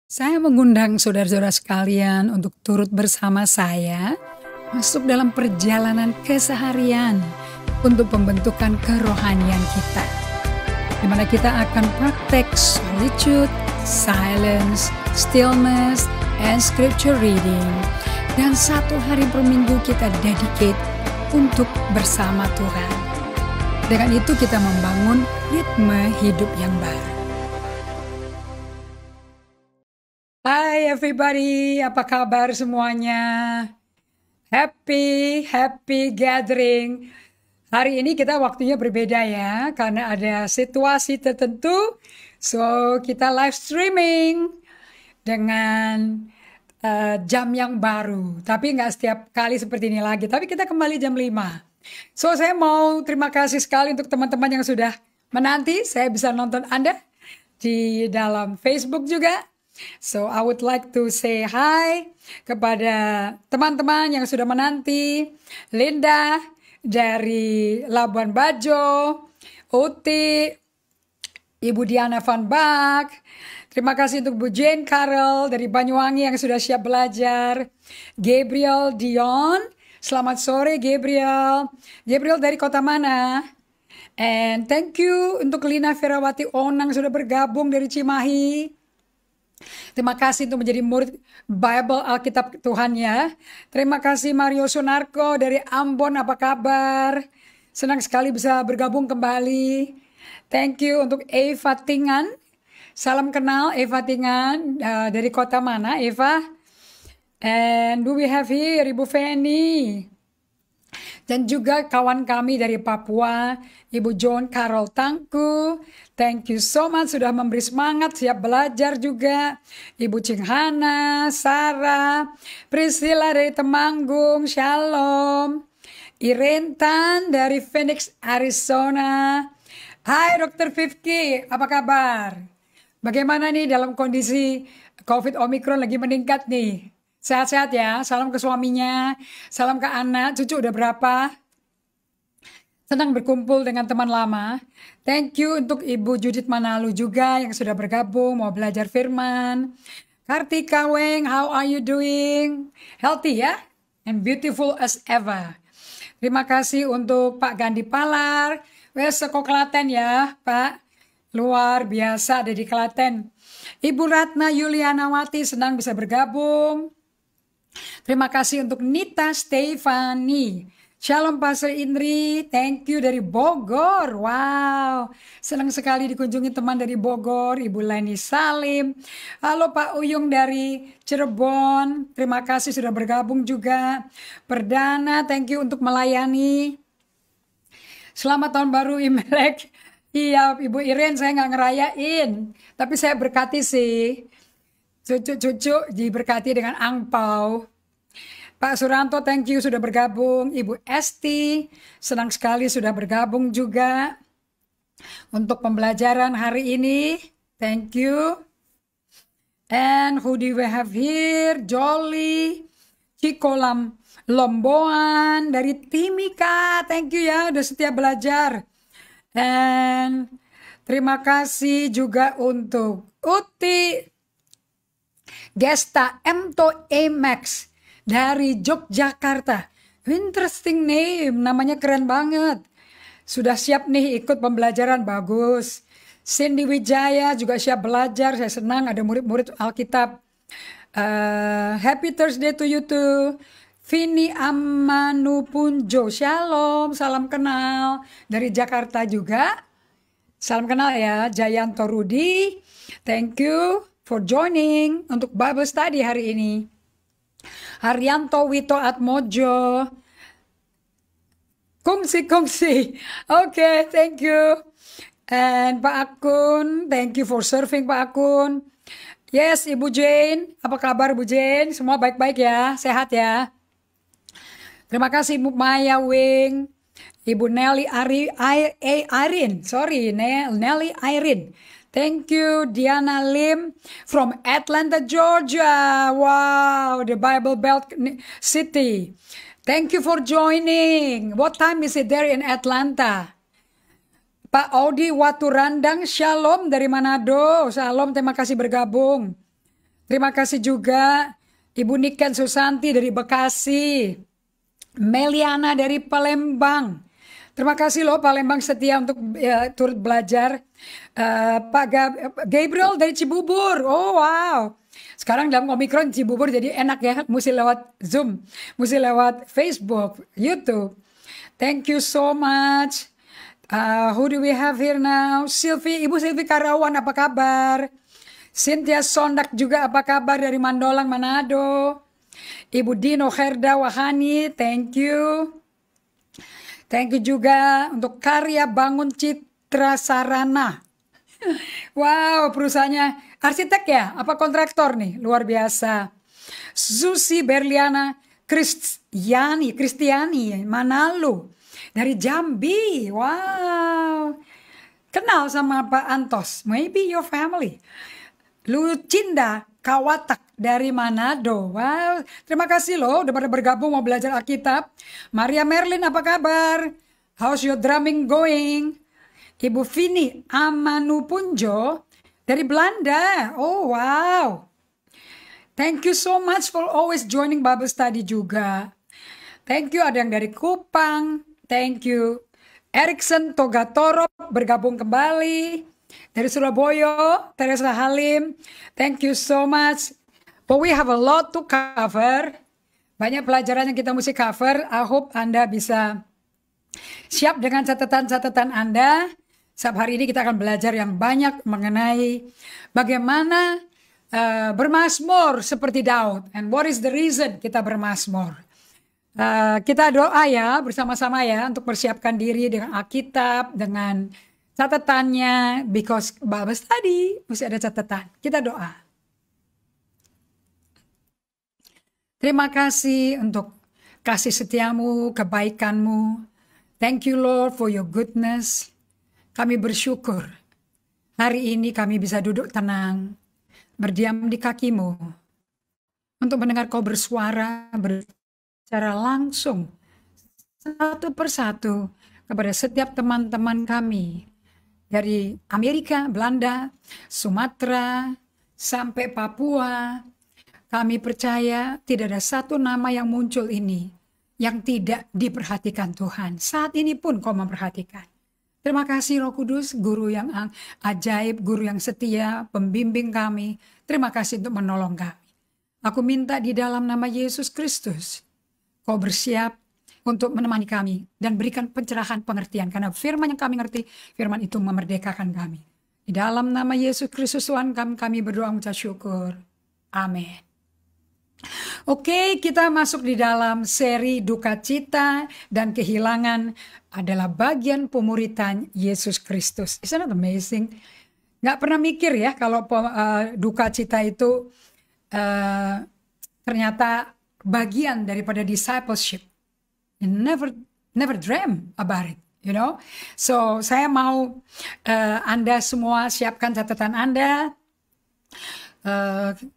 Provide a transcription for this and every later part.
Saya mengundang saudara-saudara sekalian untuk turut bersama saya masuk dalam perjalanan keseharian untuk pembentukan kerohanian kita, di mana kita akan praktek solitude, silence, stillness, and scripture reading. Dan satu hari per minggu kita dedicate untuk bersama Tuhan. Dengan itu kita membangun ritme hidup yang baru. Hai everybody, apa kabar semuanya? Happy gathering. Hari ini kita waktunya berbeda ya, karena ada situasi tertentu. So kita live streaming dengan jam yang baru. Tapi nggak setiap kali seperti ini lagi, tapi kita kembali jam 5. So saya mau terima kasih sekali untuk teman-teman yang sudah menanti. Saya bisa nonton Anda di dalam Facebook juga. So I would like to say hi kepada teman-teman yang sudah menanti. Linda dari Labuan Bajo, Uti, Ibu Diana Van Bak. Terima kasih untuk Bu Jane Carol dari Banyuwangi yang sudah siap belajar. Gabriel Dion, selamat sore Gabriel. Gabriel dari kota mana? And thank you untuk Lina Ferawati Onang sudah bergabung dari Cimahi. Terima kasih untuk menjadi murid Bible Alkitab Tuhan ya. Terima kasih Mario Sunarko dari Ambon, apa kabar? Senang sekali bisa bergabung kembali. Thank you untuk Eva Tingan. Salam kenal Eva Tingan, dari kota mana Eva? And do we have here Ibu Feni? Dan juga kawan kami dari Papua, Ibu John Carol Tangku. Thank you so much sudah memberi semangat, siap belajar juga. Ibu Cinghana, Sarah, Priscilla dari Temanggung, Shalom. Irentan dari Phoenix, Arizona. Hai Dr. Fifki, apa kabar? Bagaimana nih dalam kondisi COVID Omicron lagi meningkat nih? Sehat-sehat ya, salam ke suaminya, salam ke anak, cucu udah berapa? Senang berkumpul dengan teman lama. Thank you untuk Ibu Judith Manalu juga yang sudah bergabung, mau belajar firman. Kartika Weng, how are you doing? Healthy ya? And beautiful as ever. Terima kasih untuk Pak Gandhi Palar. Wes seko Klaten ya Pak. Luar biasa ada di Klaten. Ibu Ratna Yulianawati senang bisa bergabung. Terima kasih untuk Nita Stefani. Shalom Pastor Indri, thank you dari Bogor. Wow, senang sekali dikunjungi teman dari Bogor, Ibu Leni Salim. Halo Pak Uyung dari Cirebon, terima kasih sudah bergabung juga. Perdana, thank you untuk melayani. Selamat tahun baru Imlek. Iya Ibu Iren, saya nggak ngerayain, tapi saya berkati sih. Cucu-cucu diberkati dengan angpau. Pak Suranto, thank you sudah bergabung. Ibu Esti, senang sekali sudah bergabung juga untuk pembelajaran hari ini. Thank you. And who do we have here? Jolly, Cikolam Lomboan dari Timika. Thank you ya, udah setia belajar. And terima kasih juga untuk Uti Gesta Emto Emax dari Yogyakarta. Interesting name, namanya keren banget. Sudah siap nih ikut pembelajaran, bagus. Cindy Wijaya juga siap belajar, saya senang ada murid-murid Alkitab. Happy Thursday to you too. Vini Amanupunjo, shalom, salam kenal. Dari Jakarta juga. Salam kenal ya, Jayanto Rudi. Thank you for joining untuk Bible Study hari ini. Haryanto Wito Atmojo. Kungsi. Okay, thank you. And Pak Akun, thank you for serving Pak Akun. Yes, Ibu Jane. Apa kabar Bu Jane? Semua baik-baik ya, sehat ya. Terima kasih Ibu Maya Wing. Ibu Nelly Nelly Irene. Thank you, Diana Lim from Atlanta, Georgia. Wow, the Bible Belt City. Thank you for joining. What time is it there in Atlanta? Pak Audi Waturandang, shalom dari Manado. Shalom, terima kasih bergabung. Terima kasih juga Ibu Niken Susanti dari Bekasi. Meliana dari Palembang. Terima kasih loh Palembang setia untuk turut belajar. Pak Gabriel dari Cibubur. Oh wow. Sekarang dalam Omikron Cibubur jadi enak ya. Mesti lewat Zoom. Mesti lewat Facebook, YouTube. Thank you so much. Who do we have here now? Ibu Sylvie Karawan, apa kabar? Cynthia Sondak juga apa kabar dari Mandolang, Manado. Ibu Dino Herda Wahani, thank you. Thank you juga untuk Karya Bangun Citra Sarana. Wow, perusahaannya arsitek ya? Apa kontraktor nih? Luar biasa. Susi Berliana Kristiani, Manalo. Dari Jambi, wow. Kenal sama Pak Antos, maybe your family. Lucinda Kawatak dari Manado, wow. Terima kasih loh udah pada bergabung mau belajar Alkitab. Maria Merlin apa kabar? How's your drumming going? Ibu Vini Amanupunjo dari Belanda, oh wow. Thank you so much for always joining Bible study juga. Thank you, ada yang dari Kupang. Thank you. Erikson Togatoro bergabung kembali. Dari Surabaya, Teresa Halim. Thank you so much. But we have a lot to cover. Banyak pelajaran yang kita mesti cover. I hope Anda bisa siap dengan catatan-catatan Anda. Setiap hari ini kita akan belajar yang banyak mengenai bagaimana bermazmur seperti Daud. And what is the reason kita bermazmur? Kita doa ya bersama-sama ya untuk persiapkan diri dengan Alkitab, dengan catatannya, because Bible study mesti ada catatan. Kita doa. Terima kasih untuk kasih setiamu, kebaikanmu. Thank you Lord for your goodness. Kami bersyukur hari ini kami bisa duduk tenang, berdiam di kakimu, untuk mendengar kau bersuara, secara langsung satu persatu kepada setiap teman-teman kami dari Amerika, Belanda, Sumatera, sampai Papua. Kami percaya tidak ada satu nama yang muncul ini yang tidak diperhatikan Tuhan. Saat ini pun kau memperhatikan. Terima kasih Roh Kudus, guru yang ajaib, guru yang setia, pembimbing kami. Terima kasih untuk menolong kami. Aku minta di dalam nama Yesus Kristus, kau bersiap untuk menemani kami dan berikan pencerahan pengertian. Karena firman yang kami ngerti, firman itu memerdekakan kami. Di dalam nama Yesus Kristus Tuhan kami berdoa mengucap syukur. Amin. Oke, kita masuk di dalam seri duka cita dan kehilangan adalah bagian pemuritan Yesus Kristus. Isn't that amazing? Nggak pernah mikir ya kalau duka cita itu ternyata bagian daripada discipleship. You never dream about it, you know. So saya mau Anda semua siapkan catatan Anda.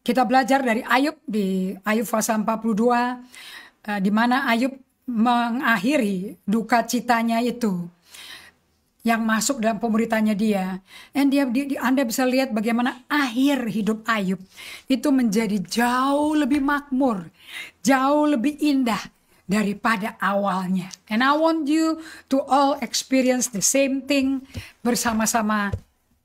Kita belajar dari Ayub di Ayub pasal 42, di mana Ayub mengakhiri duka citanya itu yang masuk dalam pemuritannya dia. Dan Anda bisa lihat bagaimana akhir hidup Ayub itu menjadi jauh lebih makmur, jauh lebih indah daripada awalnya. And I want you to all experience the same thing bersama-sama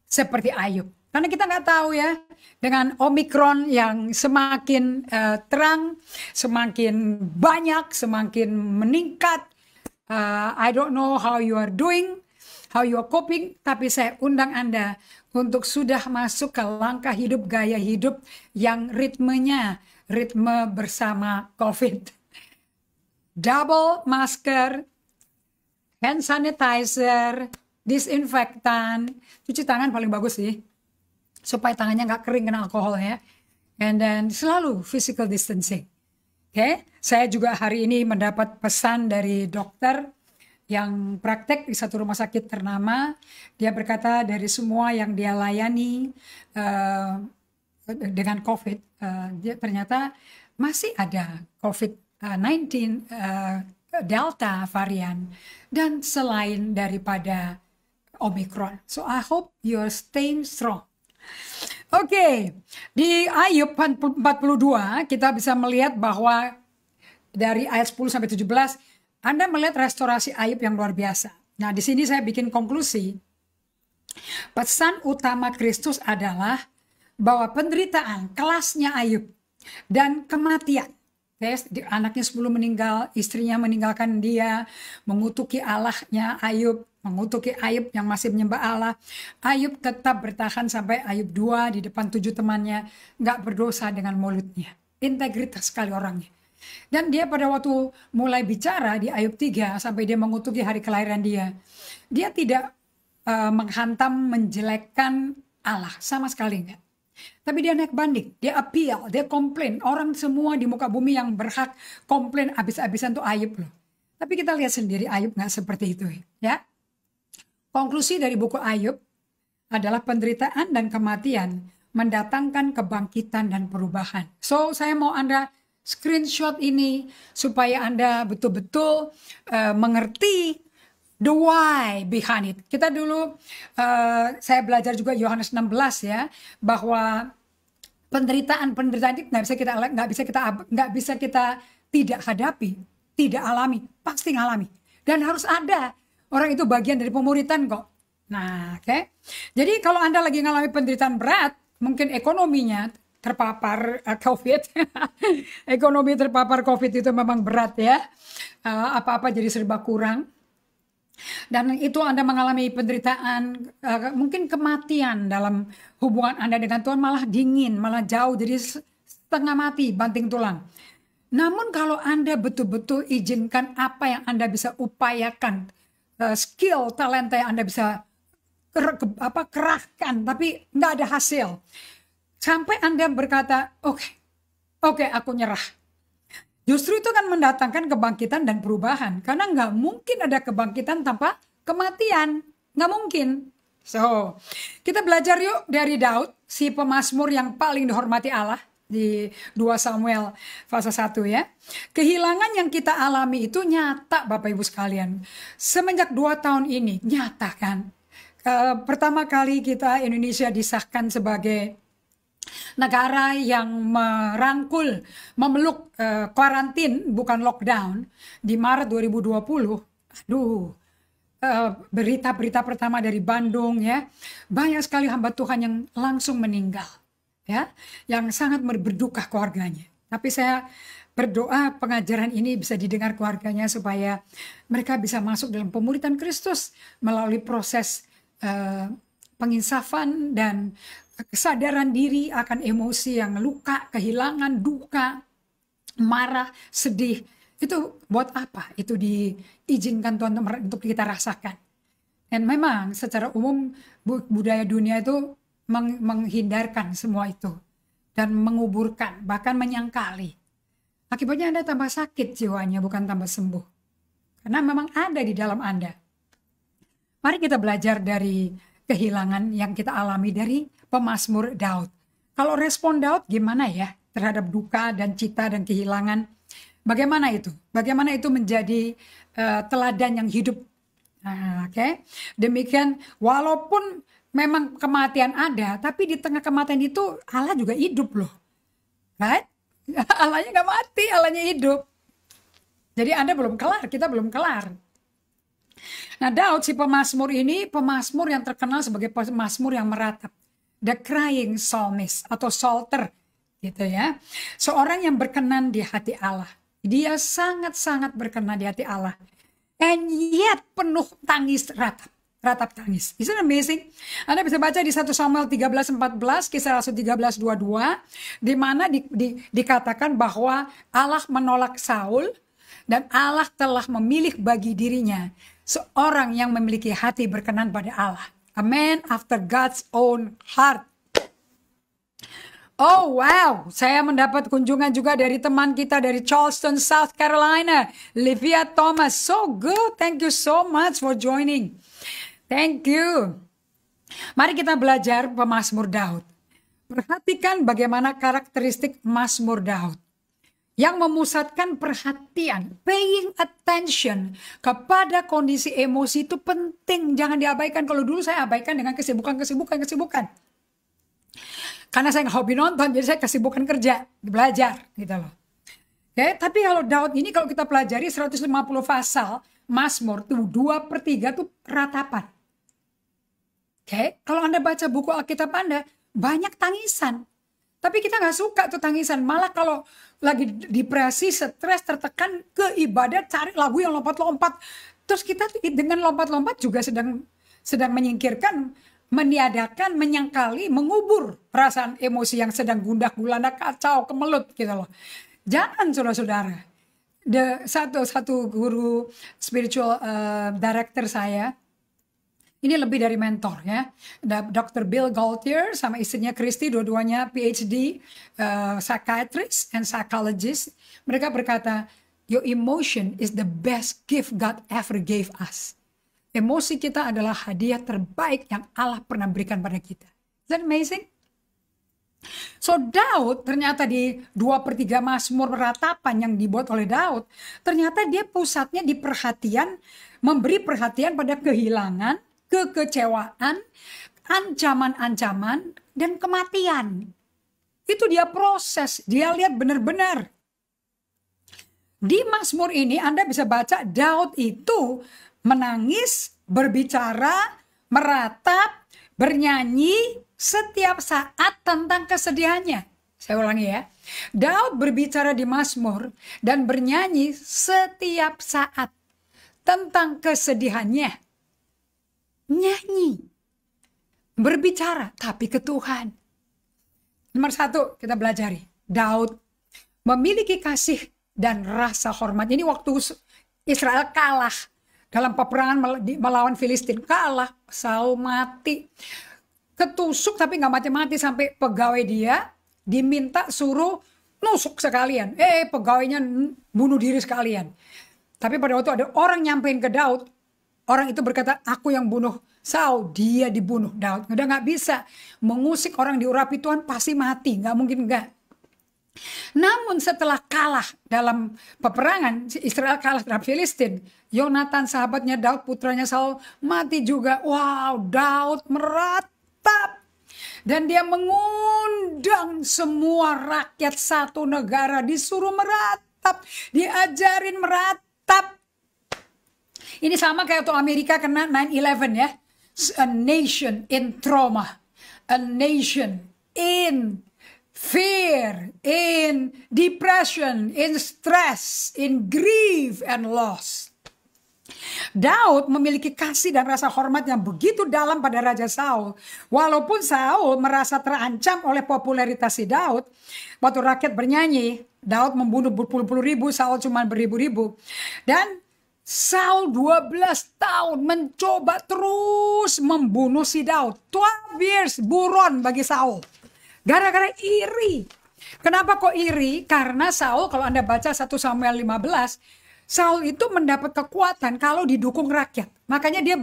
seperti Ayub. Karena kita nggak tahu ya, dengan Omikron yang semakin terang, semakin banyak, semakin meningkat. I don't know how you are doing, how you are coping, tapi saya undang Anda untuk sudah masuk ke langkah hidup, gaya hidup yang ritme bersama COVID. Double masker, hand sanitizer, disinfektan, cuci tangan paling bagus sih, supaya tangannya nggak kering kena alkohol ya. And then selalu physical distancing. Oke, saya juga hari ini mendapat pesan dari dokter yang praktek di satu rumah sakit ternama. Dia berkata dari semua yang dia layani dengan COVID, dia ternyata masih ada COVID-19 Delta varian dan selain daripada Omicron. So I hope you're staying strong. Oke, di Ayub 42 kita bisa melihat bahwa dari ayat 10 sampai 17 Anda melihat restorasi Ayub yang luar biasa. Nah, di sini saya bikin konklusi. Pesan utama Kristus adalah bahwa penderitaan kelasnya Ayub dan kematian. Anaknya 10 meninggal, istrinya meninggalkan dia, mengutuki Allahnya Ayub, mengutuki Ayub yang masih menyembah Allah. Ayub tetap bertahan sampai Ayub 2 di depan 7 temannya, nggak berdosa dengan mulutnya. Integritas sekali orangnya. Dan dia pada waktu mulai bicara di Ayub 3 sampai dia mengutuki hari kelahiran dia tidak menghantam, menjelekkan Allah, sama sekali enggak. Tapi dia naik banding, dia appeal, dia komplain. Orang semua di muka bumi yang berhak komplain abis-abisan tuh Ayub loh. Tapi kita lihat sendiri Ayub nggak seperti itu ya. Konklusi dari buku Ayub adalah penderitaan dan kematian mendatangkan kebangkitan dan perubahan. So saya mau Anda screenshot ini supaya Anda betul-betul mengerti the why behind it. Kita dulu, saya belajar juga Yohanes 16 ya, bahwa penderitaan itu nggak bisa kita tidak hadapi, tidak alami, pasti ngalami. Dan harus ada. Orang itu bagian dari pemuritan kok. Nah, oke. Jadi kalau Anda lagi ngalami penderitaan berat, mungkin ekonominya terpapar COVID. Ekonomi terpapar COVID itu memang berat ya. Apa-apa jadi serba kurang. Dan itu Anda mengalami penderitaan, mungkin kematian dalam hubungan Anda dengan Tuhan, malah dingin, malah jauh, jadi setengah mati, banting tulang. Namun kalau Anda betul-betul izinkan apa yang Anda bisa upayakan, skill, talenta yang Anda bisa kerahkan, tapi nggak ada hasil. Sampai Anda berkata, oke, aku nyerah. Justru itu kan mendatangkan kebangkitan dan perubahan. Karena nggak mungkin ada kebangkitan tanpa kematian. Nggak mungkin. So, kita belajar yuk dari Daud, si pemazmur yang paling dihormati Allah. Di 2 Samuel pasal 1 ya. Kehilangan yang kita alami itu nyata Bapak Ibu sekalian. Semenjak 2 tahun ini, nyata kan. Pertama kali kita Indonesia disahkan sebagai negara yang merangkul, memeluk karantin bukan lockdown di Maret 2020. Berita-berita pertama dari Bandung ya, banyak sekali hamba Tuhan yang langsung meninggal ya, yang sangat berduka keluarganya. Tapi saya berdoa pengajaran ini bisa didengar keluarganya supaya mereka bisa masuk dalam pemuritan Kristus melalui proses penginsafan dan kesadaran diri akan emosi yang luka, kehilangan, duka, marah, sedih. Itu buat apa? Itu diizinkan Tuhan untuk kita rasakan. Dan memang secara umum budaya dunia itu menghindarkan semua itu. Dan menguburkan, bahkan menyangkali. Akibatnya Anda tambah sakit jiwanya, bukan tambah sembuh. Karena memang ada di dalam Anda. Mari kita belajar dari kehilangan yang kita alami dari pemazmur Daud. Kalau respon Daud gimana ya terhadap duka dan cita dan kehilangan? Bagaimana itu? Bagaimana itu menjadi teladan yang hidup? Nah, demikian walaupun memang kematian ada, tapi di tengah kematian itu Allah juga hidup loh. Right? Allahnya gak mati, Allahnya hidup. Jadi Anda belum kelar, kita belum kelar. Nah Daud si pemazmur ini pemazmur yang terkenal sebagai pemazmur yang meratap. The crying psalmist atau psalter gitu ya. Seorang yang berkenan di hati Allah. Dia sangat-sangat berkenan di hati Allah. And yet penuh tangis ratap tangis. Isn't it amazing? Anda bisa baca di 1 Samuel 13:14, Kisah Rasul 13:22, di mana dikatakan bahwa Allah menolak Saul dan Allah telah memilih bagi dirinya seorang yang memiliki hati berkenan pada Allah. A man after God's own heart. Oh wow, saya mendapat kunjungan juga dari teman kita dari Charleston, South Carolina, Livia Thomas. So good, thank you so much for joining. Thank you. Mari kita belajar pemazmur Daud. Perhatikan bagaimana karakteristik Mazmur Daud yang memusatkan perhatian, paying attention kepada kondisi emosi itu penting, jangan diabaikan. Kalau dulu saya abaikan dengan kesibukan. Karena saya nggak hobi nonton, jadi saya kesibukan kerja, belajar gitu loh. Oke, tapi kalau Daud ini kalau kita pelajari 150 pasal Mazmur tuh 2/3 tuh ratapan. Oke, kalau Anda baca buku Alkitab Anda banyak tangisan. Tapi kita nggak suka tuh tangisan. Malah kalau lagi depresi, stres, tertekan, ke ibadah cari lagu yang lompat-lompat. Terus kita dengan lompat-lompat juga sedang menyingkirkan, meniadakan, menyangkali, mengubur perasaan emosi yang sedang gundah gulana, kacau, kemelut gitu loh. Jangan saudara-saudara. Satu guru spiritual director saya, ini lebih dari mentor ya. Dr. Bill Gaultier sama istrinya Christy, dua-duanya PhD, psychiatrist and psychologist. Mereka berkata, your emotion is the best gift God ever gave us. Emosi kita adalah hadiah terbaik yang Allah pernah berikan pada kita. Is that amazing? So Daud ternyata di 2/3 Mazmur ratapan yang dibuat oleh Daud, ternyata dia pusatnya di perhatian, memberi perhatian pada kehilangan, kekecewaan, ancaman-ancaman, dan kematian. Itu dia proses, dia lihat benar-benar. Di Mazmur ini Anda bisa baca Daud itu menangis, berbicara, meratap, bernyanyi setiap saat tentang kesedihannya. Saya ulangi ya. Daud berbicara di Mazmur dan bernyanyi setiap saat tentang kesedihannya. Nyanyi, berbicara, tapi ke Tuhan. Nomor 1 kita belajari. Daud memiliki kasih dan rasa hormat. Ini waktu Israel kalah dalam peperangan melawan Filistin. Kalah, Saul mati. Ketusuk tapi gak mati-mati sampai pegawai dia diminta suruh nusuk sekalian. Pegawainya bunuh diri sekalian. Tapi pada waktu ada orang nyampein ke Daud, orang itu berkata, aku yang bunuh Saul, dia dibunuh. Daud udah gak bisa mengusik orang diurapi Tuhan, pasti mati, gak mungkin enggak. Namun setelah kalah dalam peperangan, Israel kalah terhadap Filistin, Yonatan sahabatnya Daud, putranya Saul mati juga. Wow, Daud meratap. Dan dia mengundang semua rakyat satu negara, disuruh meratap, diajarin meratap. Ini sama kayak waktu Amerika kena 9/11 ya. A nation in trauma. A nation in fear, in depression, in stress, in grief and loss. Daud memiliki kasih dan rasa hormat yang begitu dalam pada Raja Saul. Walaupun Saul merasa terancam oleh popularitas si Daud, waktu rakyat bernyanyi, Daud membunuh berpuluh-puluh ribu, Saul cuma beribu-ribu. Dan Saul 12 tahun mencoba terus membunuh si Daud. 12 years buron bagi Saul. Gara-gara iri. Kenapa kok iri? Karena Saul, kalau Anda baca 1 Samuel 15, Saul itu mendapat kekuatan kalau didukung rakyat. Makanya dia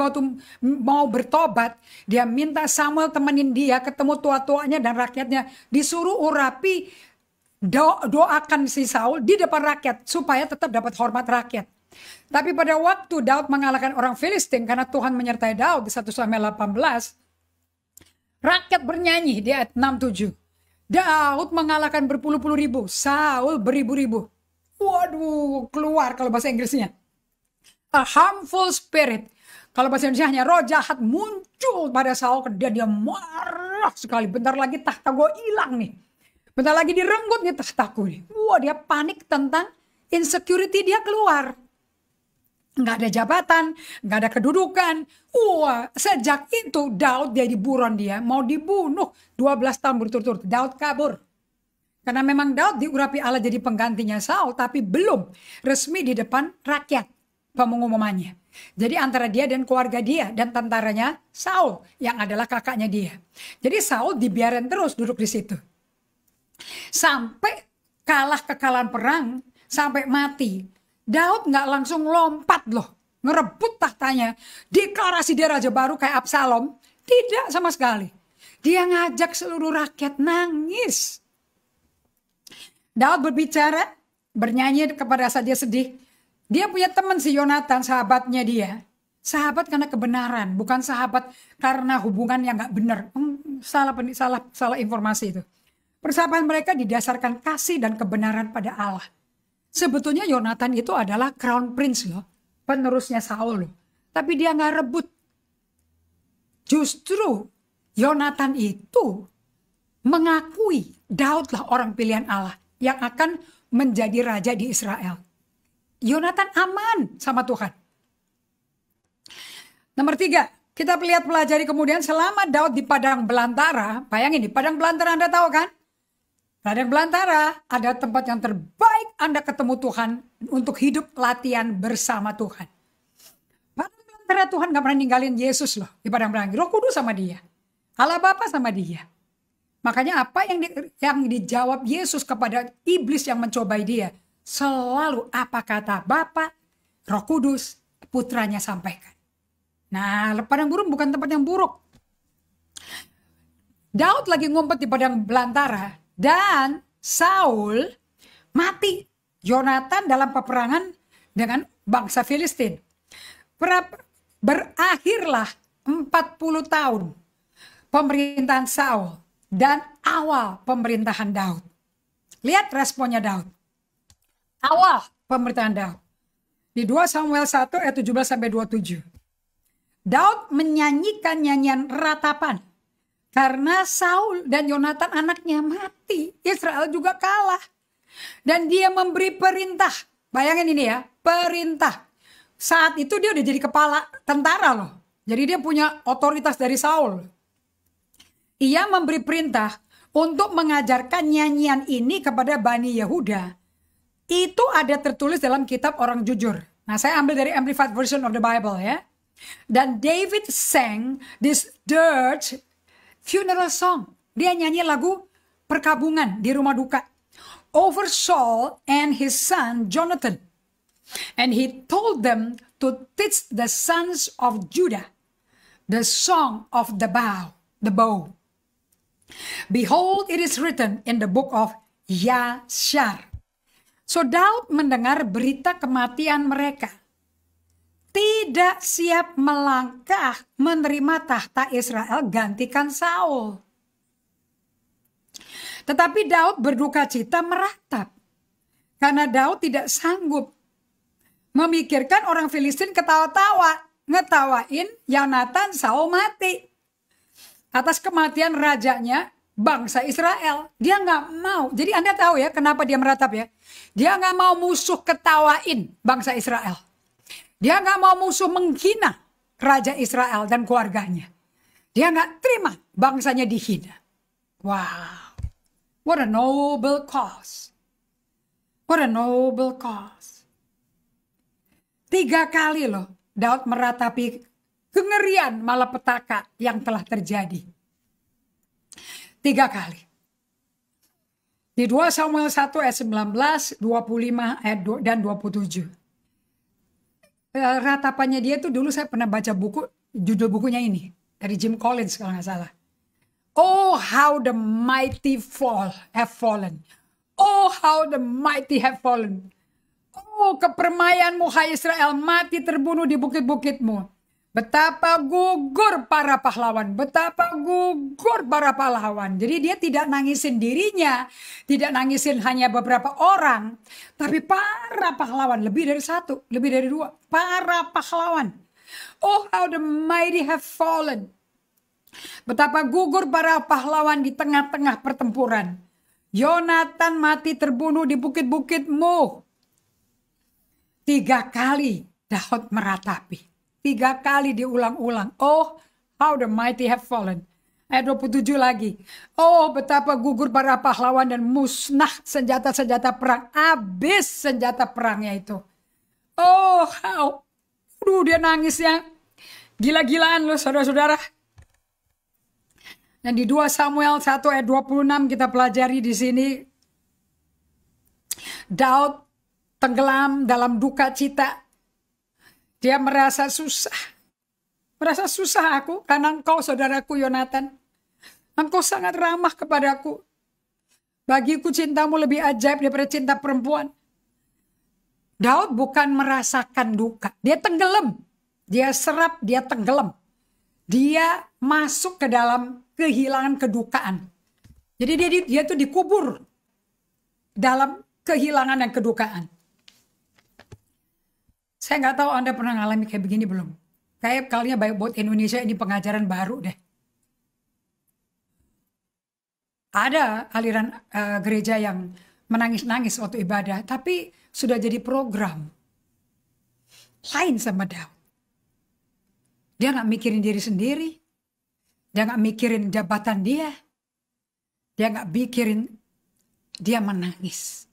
mau bertobat, dia minta Samuel temenin dia, ketemu tua-tuanya dan rakyatnya. Disuruh urapi, doakan si Saul di depan rakyat supaya tetap dapat hormat rakyat. Tapi pada waktu Daud mengalahkan orang Filistin karena Tuhan menyertai Daud di 1 Samuel 18, rakyat bernyanyi di ayat 6-7. Daud mengalahkan berpuluh-puluh ribu, Saul beribu-ribu. Waduh, keluar kalau bahasa Inggrisnya. A harmful spirit. Kalau bahasa Indonesia hanya roh jahat muncul pada Saul. Dia marah sekali. Bentar lagi tahta gue hilang nih. Bentar lagi direnggut nih tahtaku nih. Wah, dia panik tentang insecurity, dia keluar. Nggak ada jabatan, nggak ada kedudukan. Wah, sejak itu Daud jadi buron dia. Mau dibunuh 12 tahun berturut-turut. Daud kabur. Karena memang Daud diurapi Allah jadi penggantinya Saul, tapi belum resmi di depan rakyat pengumumannya. Jadi antara dia dan keluarga dia dan tentaranya Saul yang adalah kakaknya dia. Jadi Saul dibiarin terus duduk di situ. Sampai kalah kekalahan perang, sampai mati. Daud nggak langsung lompat loh, ngerebut tahtanya. Deklarasi dia raja baru kayak Absalom. Tidak sama sekali. Dia ngajak seluruh rakyat nangis. Daud berbicara, bernyanyi kepada saat dia sedih. Dia punya teman si Yonatan, sahabatnya dia. Sahabat karena kebenaran, bukan sahabat karena hubungan yang gak benar. salah informasi itu. Persahabatan mereka didasarkan kasih dan kebenaran pada Allah. Sebetulnya Yonatan itu adalah crown prince loh, penerusnya Saul loh. Tapi dia nggak rebut. Justru Yonatan itu mengakui Daud lah orang pilihan Allah yang akan menjadi raja di Israel. Yonatan aman sama Tuhan. Nomor 3, kita lihat pelajari kemudian selama Daud di padang belantara. Bayangin di padang belantara, Anda tahu kan? Padang belantara ada tempat yang terbaik Anda ketemu Tuhan untuk hidup latihan bersama Tuhan. Padang belantara Tuhan gak pernah ninggalin Yesus loh di padang belantara. Roh Kudus sama dia. Allah Bapa sama dia. Makanya apa yang dijawab Yesus kepada iblis yang mencobai dia. Selalu apa kata Bapa, Roh Kudus, putranya sampaikan. Nah, padang burung bukan tempat yang buruk. Daud lagi ngumpet di padang belantara dan Saul mati. Yonatan dalam peperangan dengan bangsa Filistin. Berakhirlah 40 tahun pemerintahan Saul dan awal pemerintahan Daud. Lihat responnya Daud. Awal pemerintahan Daud. Di 2 Samuel 1 ayat 17-27. Daud menyanyikan nyanyian ratapan karena Saul dan Yonatan anaknya mati. Israel juga kalah. Dan dia memberi perintah. Bayangin ini ya, perintah. Saat itu dia udah jadi kepala tentara loh. Jadi dia punya otoritas dari Saul. Ia memberi perintah untuk mengajarkan nyanyian ini kepada Bani Yehuda. Itu ada tertulis dalam kitab Orang Jujur. Nah, saya ambil dari Amplified Version of the Bible ya. Dan David sang this dirge funeral song. Dia nyanyi lagu perkabungan di rumah duka. Over Saul and his son Jonathan. And he told them to teach the sons of Judah the song of the bow. Behold, it is written in the book of Yashar. So Daud mendengar berita kematian mereka. Tidak siap melangkah menerima tahta Israel gantikan Saul. Tetapi Daud berduka cita meratap. Karena Daud tidak sanggup memikirkan orang Filistin ketawa-tawa. Ngetawain Yonatan Saul mati. Atas kematian rajanya bangsa Israel. Dia nggak mau. Jadi Anda tahu ya kenapa dia meratap ya. Dia nggak mau musuh ketawain bangsa Israel. Dia nggak mau musuh menghina raja Israel dan keluarganya. Dia nggak terima bangsanya dihina. Wow. What a noble cause. What a noble cause. 3 kali loh Daud meratapi kengerian malapetaka yang telah terjadi. 3 kali. Di 2 Samuel 1 ayat 19, 25 ayat 2, dan 27. Ratapannya dia tuh dulu saya pernah baca buku, judul bukunya ini. Dari Jim Collins kalau nggak salah. Oh how the mighty have fallen. Oh how the mighty have fallen. Oh kepermayanmu hai Israel, mati terbunuh di bukit-bukitmu. Betapa gugur para pahlawan, betapa gugur para pahlawan. Jadi dia tidak nangisin dirinya, tidak nangisin hanya beberapa orang, tapi para pahlawan, lebih dari 1, lebih dari 2, para pahlawan. Oh how the mighty have fallen. Betapa gugur para pahlawan di tengah-tengah pertempuran. Yonatan mati terbunuh di bukit-bukitmu. 3 kali Daud meratapi. 3 kali diulang-ulang. Oh, how the mighty have fallen. Ayat 27 lagi. Oh, betapa gugur para pahlawan dan musnah senjata-senjata perang. Habis senjata perangnya itu. Oh, how. Aduh, dia nangisnya. Gila-gilaan loh, saudara-saudara. Dan di 2 Samuel 1 ayat 26 kita pelajari di sini. Daud tenggelam dalam duka cita. Dia merasa susah. Merasa susah aku karena engkau saudaraku Yonatan. Engkau sangat ramah kepadaku. Bagiku cintamu lebih ajaib daripada cinta perempuan. Daud bukan merasakan duka. Dia tenggelam. Dia serap, dia tenggelam. Dia masuk ke dalam kehilangan kedukaan. Jadi dia tuh dikubur dalam kehilangan dan kedukaan. Saya nggak tahu Anda pernah ngalami kayak begini belum? Kayak kalinya baik buat Indonesia ini pengajaran baru deh. Ada aliran gereja yang menangis-nangis waktu ibadah, tapi sudah jadi program. Lain sama Daud. Dia nggak mikirin diri sendiri. Dia nggak mikirin jabatan dia. Dia nggak mikirin, dia menangis.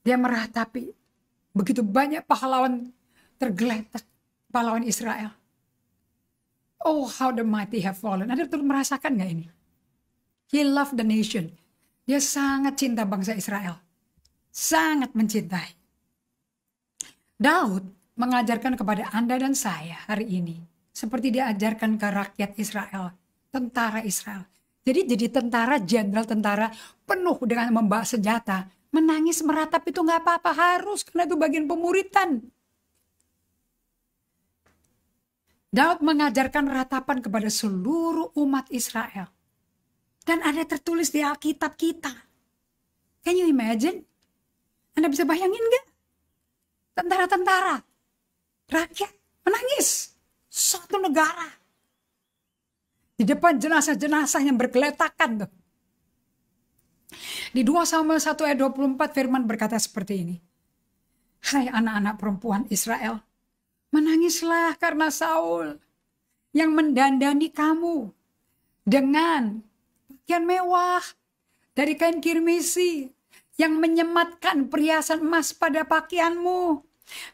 Dia meratapi begitu banyak pahlawan tergeletak, pahlawan Israel. Oh, how the mighty have fallen. Anda tuh merasakan nggak ini? He loved the nation. Dia sangat cinta bangsa Israel. Sangat mencintai. Daud mengajarkan kepada Anda dan saya hari ini. Seperti dia ajarkan ke rakyat Israel. Tentara Israel. Jadi tentara, jenderal tentara penuh dengan membawa senjata. Menangis, meratap itu nggak apa-apa. Harus, karena itu bagian pemuritan. Daud mengajarkan ratapan kepada seluruh umat Israel. Dan ada tertulis di Alkitab kita. Can you imagine? Anda bisa bayangin nggak? Tentara-tentara, rakyat menangis. Satu negara. Di depan jenazah-jenazah yang bergeletakan tuh. Di 2 Samuel 1 ayat 24 firman berkata seperti ini. Hai anak-anak perempuan Israel, menangislah karena Saul yang mendandani kamu dengan pakaian mewah dari kain kirmisi, yang menyematkan perhiasan emas pada pakaianmu.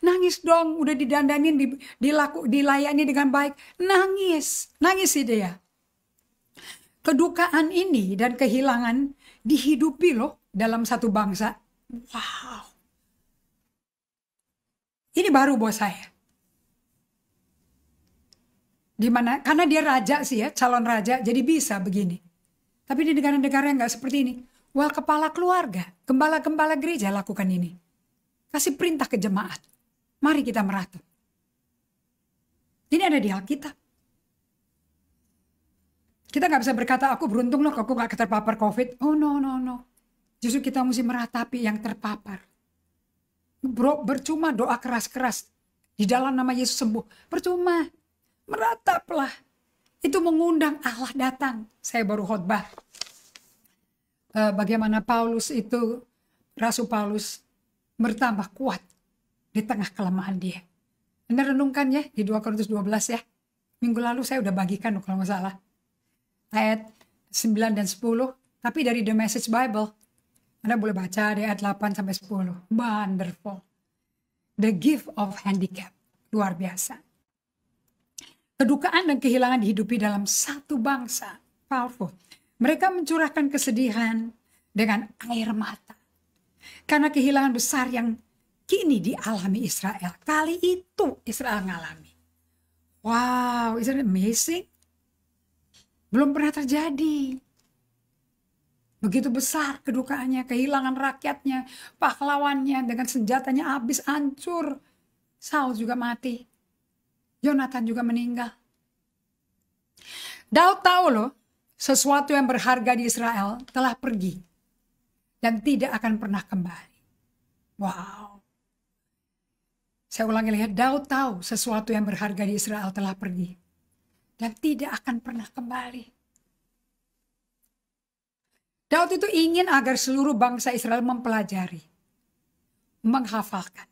Nangis dong, udah didandanin, dilayani dengan baik. Nangis sih dia. Kedukaan ini dan kehilangan dihidupi loh dalam satu bangsa. Wow. Ini baru buat saya. Dimana, karena dia raja sih ya, calon raja, jadi bisa begini. Tapi di negara-negara yang gak seperti ini, kepala keluarga, gembala-gembala gereja lakukan ini. Kasih perintah ke jemaat. Mari kita meratap. Ini ada di Alkitab. Kita gak bisa berkata, aku beruntung loh, aku gak terpapar COVID. Oh no. Justru kita mesti meratapi yang terpapar. Bro, percuma doa keras-keras. Di dalam nama Yesus sembuh. Percuma. Merataplah. Itu mengundang Allah datang. Saya baru khotbah. Bagaimana Paulus itu, Rasul Paulus bertambah kuat di tengah kelemahan dia. Anda renungkan ya di 2 Korintus 12 ya. Minggu lalu saya udah bagikan kalau nggak salah. Ayat 9 dan 10. Tapi dari The Message Bible. Anda boleh baca dari ayat 8 sampai 10. Wonderful. The gift of handicap. Luar biasa. Kedukaan dan kehilangan dihidupi dalam satu bangsa. Powerful. Mereka mencurahkan kesedihan dengan air mata. Karena kehilangan besar yang kini dialami Israel. Kali itu Israel ngalami. Wow, isn't it amazing? Belum pernah terjadi. Begitu besar kedukaannya, kehilangan rakyatnya, pahlawannya dengan senjatanya habis, hancur. Saul juga mati. Yonatan juga meninggal. Daud tahu loh, sesuatu yang berharga di Israel telah pergi dan tidak akan pernah kembali. Wow. Saya ulangi lihat, Daud tahu sesuatu yang berharga di Israel telah pergi dan tidak akan pernah kembali. Daud itu ingin agar seluruh bangsa Israel mempelajari, menghafalkan,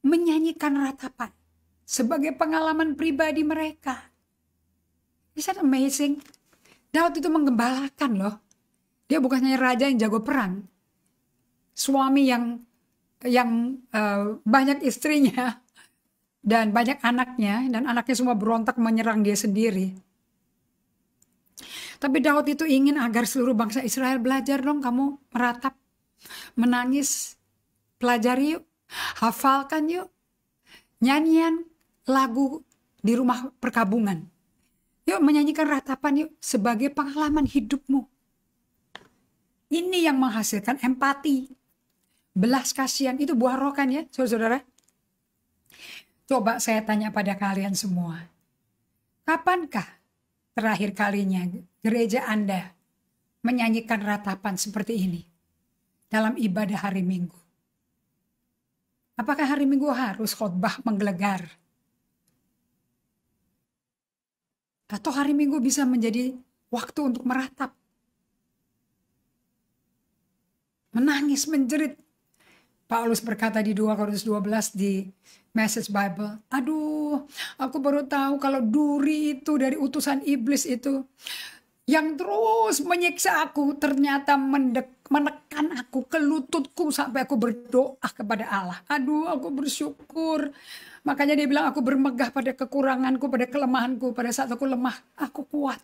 menyanyikan ratapan sebagai pengalaman pribadi mereka. Isn't that amazing? Daud itu menggembalakan loh. Dia bukan hanya raja yang jago perang. Suami yang banyak istrinya dan banyak anaknya, dan anaknya semua berontak menyerang dia sendiri. Tapi Daud itu ingin agar seluruh bangsa Israel belajar dong, kamu meratap, menangis, pelajari yuk, hafalkan yuk, nyanyian lagu di rumah perkabungan. Yuk menyanyikan ratapan yuk sebagai pengalaman hidupmu. Ini yang menghasilkan empati, belas kasihan, itu buah roh kan ya saudara-saudara. Coba saya tanya pada kalian semua, kapankah terakhir kalinya gereja Anda menyanyikan ratapan seperti ini dalam ibadah hari Minggu? Apakah hari Minggu harus khotbah menggelegar? Atau hari Minggu bisa menjadi waktu untuk meratap, menangis, menjerit? Paulus berkata di 2 Korintus 12 di Message Bible, aduh, aku baru tahu kalau duri itu dari utusan iblis itu yang terus menyiksa aku ternyata menekan aku ke lututku sampai aku berdoa kepada Allah. Aduh, aku bersyukur. Makanya dia bilang aku bermegah pada kekuranganku, pada kelemahanku. Pada saat aku lemah, aku kuat.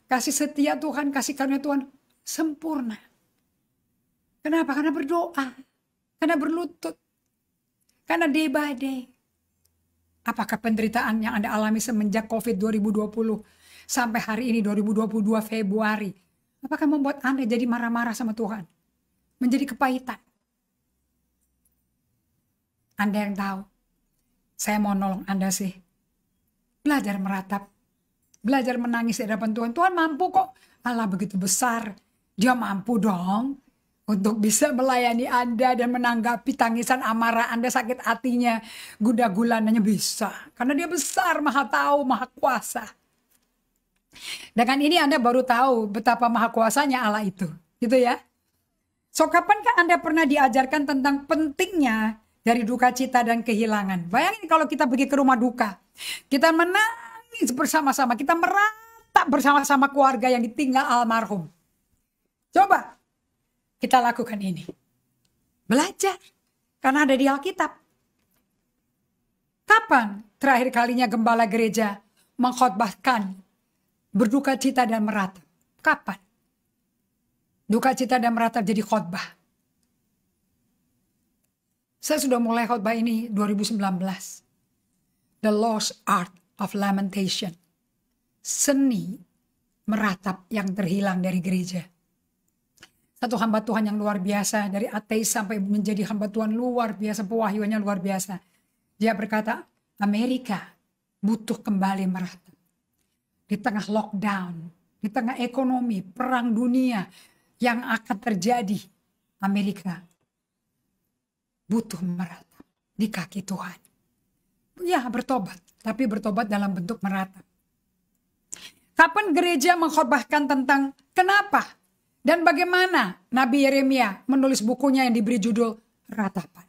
Kasih setia Tuhan, kasih karunia Tuhan sempurna. Kenapa? Karena berdoa. Karena berlutut. Karena day by day. Apakah penderitaan yang Anda alami semenjak COVID 2020 sampai hari ini 2022 Februari, apakah membuat Anda jadi marah-marah sama Tuhan? Menjadi kepahitan? Anda yang tahu. Saya mau nolong Anda sih. Belajar meratap. Belajar menangis di hadapan Tuhan. Tuhan mampu kok. Allah begitu besar. Dia mampu dong untuk bisa melayani Anda dan menanggapi tangisan amarah Anda, sakit hatinya, gundah gulananya bisa. Karena dia besar, maha tahu, maha kuasa. Dengan ini Anda baru tahu betapa maha kuasanya Allah itu. Gitu ya. So, kapankah Anda pernah diajarkan tentang pentingnya dari duka cita dan kehilangan? Bayangin kalau kita pergi ke rumah duka. Kita menangis bersama-sama. Kita meratap bersama-sama keluarga yang ditinggal almarhum. Coba kita lakukan ini. Belajar. Karena ada di Alkitab. Kapan terakhir kalinya gembala gereja mengkhotbahkan berduka cita dan meratap? Kapan? Duka cita dan meratap jadi khotbah. Saya sudah mulai khotbah ini 2019. The Lost Art of Lamentation. Seni meratap yang terhilang dari gereja. Satu hamba Tuhan yang luar biasa, dari ateis sampai menjadi hamba Tuhan luar biasa, pewahyuannya luar biasa. Dia berkata, Amerika butuh kembali meratap. Di tengah lockdown, di tengah ekonomi, perang dunia yang akan terjadi, Amerika butuh meratap di kaki Tuhan. Ya, bertobat, tapi bertobat dalam bentuk meratap. Kapan gereja mengkhotbahkan tentang kenapa dan bagaimana Nabi Yeremia menulis bukunya yang diberi judul Ratapan?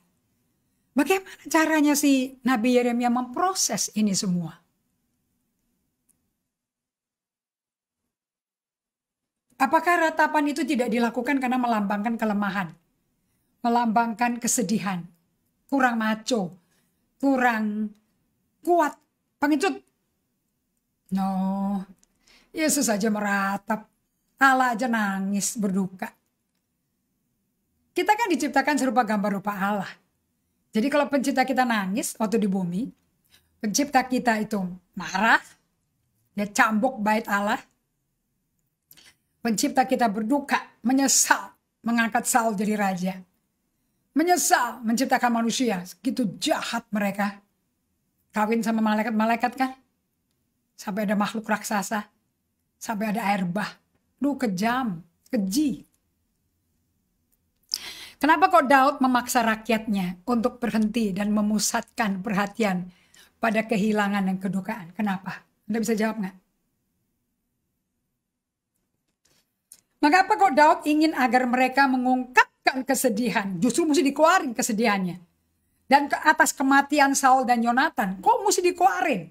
Bagaimana caranya si Nabi Yeremia memproses ini semua? Apakah ratapan itu tidak dilakukan karena melambangkan kelemahan? Melambangkan kesedihan? Kurang maco? Kurang kuat? Pengecut? No. Yesus saja meratap. Allah aja nangis berduka. Kita kan diciptakan serupa gambar rupa Allah. Jadi kalau pencipta kita nangis waktu di bumi, pencipta kita itu marah, dia cambuk bait Allah. Pencipta kita berduka, menyesal, mengangkat Saul jadi raja. Menyesal menciptakan manusia, segitu jahat mereka. Kawin sama malaikat-malaikat kan? Sampai ada makhluk raksasa, sampai ada air bah. Duh, kejam, keji. Kenapa kok Daud memaksa rakyatnya untuk berhenti dan memusatkan perhatian pada kehilangan dan kedukaan? Kenapa? Anda bisa jawab nggak? Mengapa kok Daud ingin agar mereka mengungkapkan kesedihan? Justru mesti dikeluarin kesedihannya. Dan ke atas kematian Saul dan Yonatan, kok mesti dikeluarin?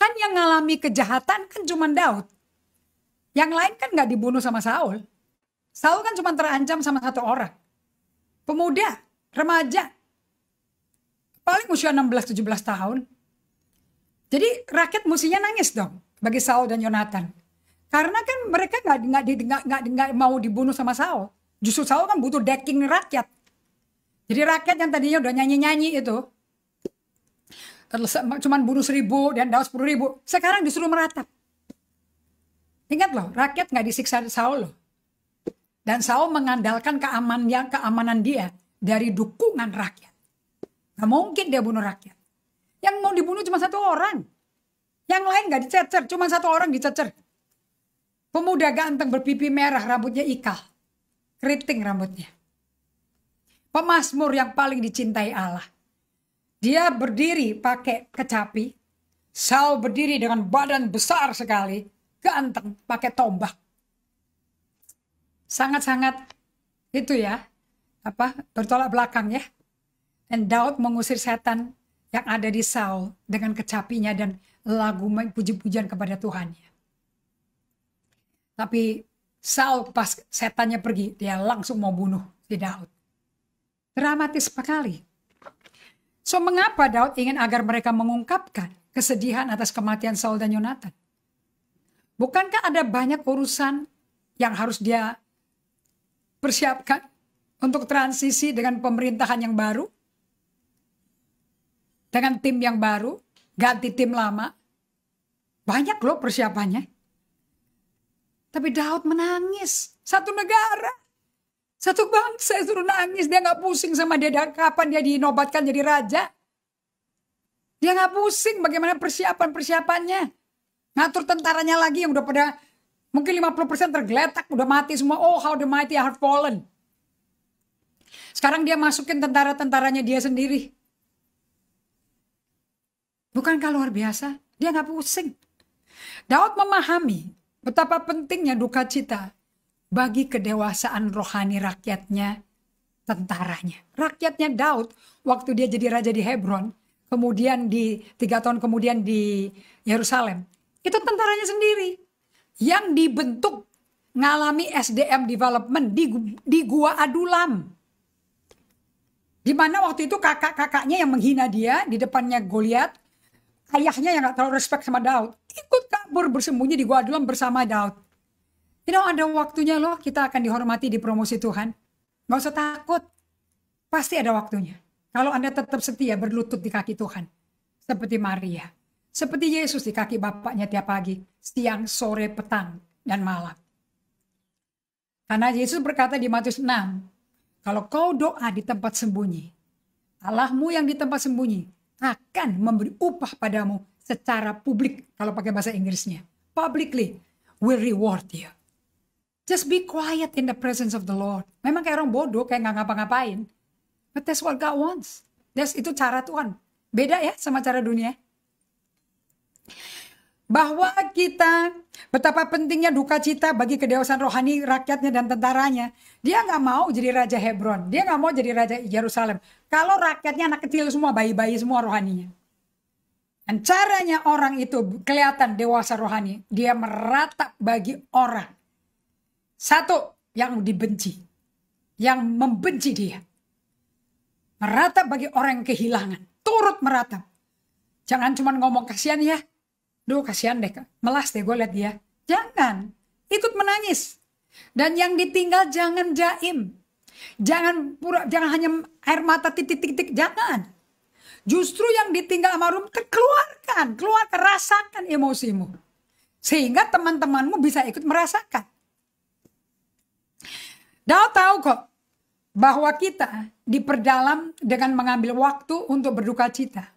Kan yang ngalami kejahatan kan cuma Daud. Yang lain kan gak dibunuh sama Saul. Saul kan cuma terancam sama satu orang. Pemuda, remaja. Paling usia 16-17 tahun. Jadi rakyat mestinya nangis dong bagi Saul dan Yonatan. Karena kan mereka gak mau dibunuh sama Saul. Justru Saul kan butuh backing rakyat. Jadi rakyat yang tadinya udah nyanyi-nyanyi itu. Cuman bunuh 1.000 dan Daud 10.000. Sekarang disuruh meratap. Ingat loh, rakyat gak disiksa Saul loh. Dan Saul mengandalkan keamanan dia dari dukungan rakyat. Gak mungkin dia bunuh rakyat. Yang mau dibunuh cuma satu orang. Yang lain gak dicecer, cuma satu orang dicecer. Pemuda ganteng berpipi merah, rambutnya ikal. Keriting rambutnya. Pemazmur yang paling dicintai Allah. Dia berdiri pakai kecapi. Saul berdiri dengan badan besar sekali. Ganteng, pakai tombak. Sangat-sangat itu ya. Bertolak belakang ya. Dan Daud mengusir setan yang ada di Saul dengan kecapinya dan lagu puji-pujian kepada Tuhan. Tapi Saul pas setannya pergi, dia langsung mau bunuh si Daud. Dramatis sekali. So mengapa Daud ingin agar mereka mengungkapkan kesedihan atas kematian Saul dan Yonatan? Bukankah ada banyak urusan yang harus dia persiapkan untuk transisi dengan pemerintahan yang baru? Dengan tim yang baru, ganti tim lama. Banyak loh persiapannya. Tapi Daud menangis. Satu negara. Satu bangsa suruh nangis. Dia gak pusing sama dia kapan dia dinobatkan jadi raja. Dia gak pusing bagaimana persiapan-persiapannya. Ngatur tentaranya lagi yang udah pada mungkin 50% tergeletak. Udah mati semua. Oh, how the mighty are fallen. Sekarang dia masukin tentara-tentaranya dia sendiri. Bukankah luar biasa? Dia gak pusing. Daud memahami betapa pentingnya duka cita bagi kedewasaan rohani rakyatnya, tentaranya. Rakyatnya Daud, waktu dia jadi raja di Hebron, kemudian 3 tahun kemudian di Yerusalem, itu tentaranya sendiri. Yang dibentuk ngalami SDM development di Gua Adulam. Di mana waktu itu kakak-kakaknya yang menghina dia di depannya Goliat, ayahnya yang gak terlalu respect sama Daud, ikut kabur bersembunyi di Gua Adulam bersama Daud. Ada waktunya loh kita akan dihormati di promosi Tuhan. Gak usah takut. Pasti ada waktunya. Kalau Anda tetap setia berlutut di kaki Tuhan. Seperti Maria. Seperti Yesus di kaki Bapaknya tiap pagi. Siang, sore, petang, dan malam. Karena Yesus berkata di Matius 6. Kalau kau doa di tempat sembunyi. Allahmu yang di tempat sembunyi akan memberi upah padamu secara publik. Kalau pakai bahasa Inggrisnya. Publicly will reward you. Just be quiet in the presence of the Lord. Memang kayak orang bodoh, kayak gak ngapa-ngapain. But that's what God wants. Itu cara Tuhan. Beda ya sama cara dunia. Bahwa kita, betapa pentingnya duka cita bagi kedewasaan rohani rakyatnya dan tentaranya. Dia gak mau jadi Raja Hebron. Dia gak mau jadi Raja Yerusalem. Kalau rakyatnya anak kecil semua, bayi-bayi semua rohaninya. Dan caranya orang itu kelihatan dewasa rohani. Dia meratap bagi orang. Satu, yang dibenci. Yang membenci dia. Meratap bagi orang yang kehilangan. Turut meratap. Jangan cuma ngomong kasihan ya. Duh kasihan deh. Melas deh gue liat dia. Jangan. Ikut menangis. Dan yang ditinggal jangan jaim. Jangan hanya air mata titik-titik. Jangan. Justru yang ditinggal sama rum keluarkan. Rasakan emosimu. Sehingga teman-temanmu bisa ikut merasakan. Daud tahu kok bahwa kita diperdalam dengan mengambil waktu untuk berduka cita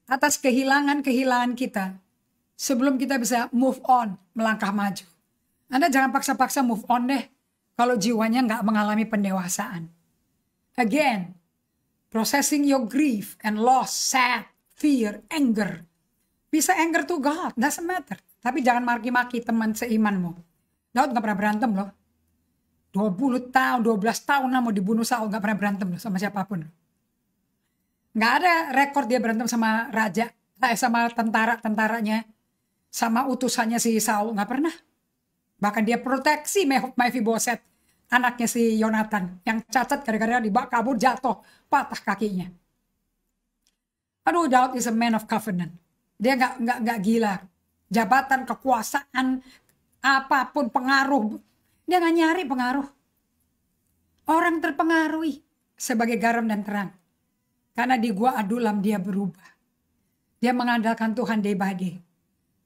atas kehilangan-kehilangan kita sebelum kita bisa move on, melangkah maju. Anda jangan paksa-paksa move on deh kalau jiwanya nggak mengalami pendewasaan. Again, processing your grief and loss, sad, fear, anger. Bisa anger to God, doesn't matter. Tapi jangan maki-maki teman seimanmu. Daud nggak pernah berantem loh. 20 tahun, 12 tahun mau dibunuh Saul. Gak pernah berantem loh sama siapapun. Gak ada rekor dia berantem sama raja. Sama tentara-tentaranya. Sama utusannya si Saul. Gak pernah. Bahkan dia proteksi Mephibosheth. Anaknya si Yonatan. Yang cacat gara-gara dibawa kabur jatuh. Patah kakinya. Aduh, Daud is a man of covenant. Dia gak gila. Jabatan, kekuasaan, apapun, pengaruh. Dia gak nyari pengaruh. Orang terpengaruhi sebagai garam dan terang. Karena di Gua Adulam dia berubah. Dia mengandalkan Tuhan day by day.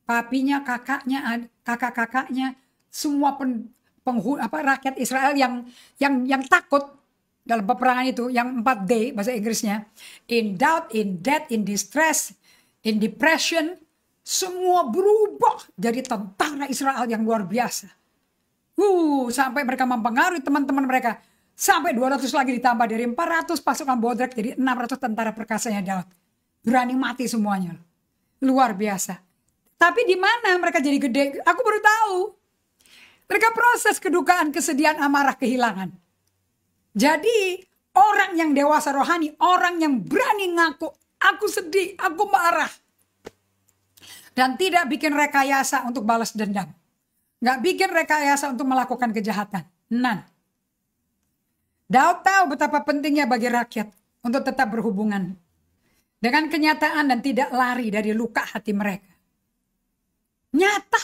Papinya, kakak-kakaknya, semua rakyat Israel yang takut dalam peperangan itu, yang 4D bahasa Inggrisnya. In doubt, in death, in distress, in depression. semua berubah jadi tentara Israel yang luar biasa. Sampai mereka mempengaruhi teman-teman mereka. Sampai 200 lagi ditambah dari 400 pasukan bodrek jadi 600 tentara perkasanya Daud. Berani mati semuanya. Luar biasa. Tapi di mana mereka jadi gede? Aku baru tahu. Mereka proses kedukaan, kesedihan, amarah, kehilangan. Jadi orang yang dewasa rohani, orang yang berani ngaku, aku sedih, aku marah. Dan tidak bikin rekayasa untuk balas dendam. Nggak bikin rekayasa untuk melakukan kejahatan. Daud tahu betapa pentingnya bagi rakyat untuk tetap berhubungan dengan kenyataan dan tidak lari dari luka hati mereka. Nyata,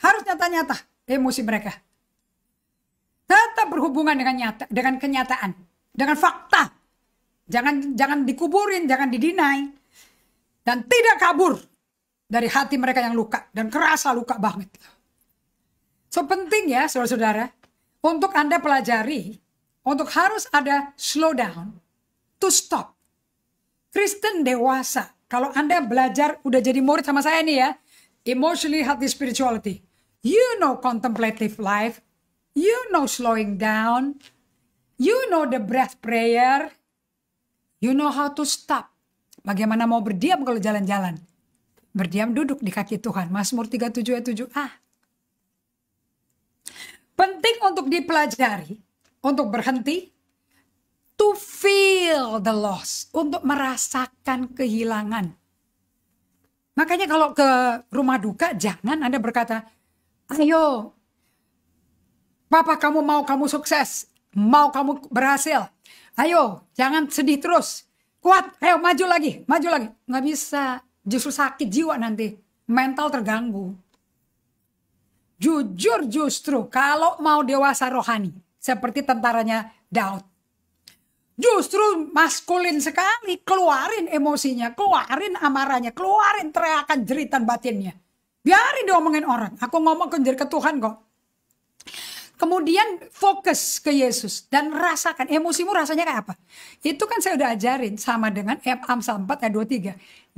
harus nyata-nyata emosi mereka. Tetap berhubungan dengan kenyataan, dengan fakta. Jangan dikuburin, jangan didinai. Dan tidak kabur dari hati mereka yang luka dan kerasa luka banget. So penting ya saudara-saudara, untuk Anda pelajari, untuk harus ada slow down, to stop. Kristen dewasa, kalau Anda belajar, udah jadi murid sama saya nih ya, emotionally healthy spirituality. You know contemplative life, you know slowing down, you know the breath prayer, you know how to stop. Bagaimana mau berdiam kalau jalan-jalan. Berdiam duduk di kaki Tuhan. Mazmur 37 ayat 7a. Penting untuk dipelajari, untuk berhenti, to feel the loss, untuk merasakan kehilangan. Makanya kalau ke rumah duka, jangan Anda berkata, ayo, Papa kamu mau kamu sukses, mau kamu berhasil. Ayo, jangan sedih terus. Kuat, ayo maju lagi, maju lagi. Nggak bisa, justru sakit jiwa nanti, mental terganggu. Jujur justru kalau mau dewasa rohani, seperti tentaranya Daud. Justru maskulin sekali, keluarin emosinya, keluarin amarahnya, keluarin teriakan jeritan batinnya. Biarin diomongin orang, aku ngomong ke Tuhan kok. Kemudian fokus ke Yesus dan rasakan emosimu rasanya kayak apa. Itu kan saya udah ajarin sama dengan Amsal 4 ayat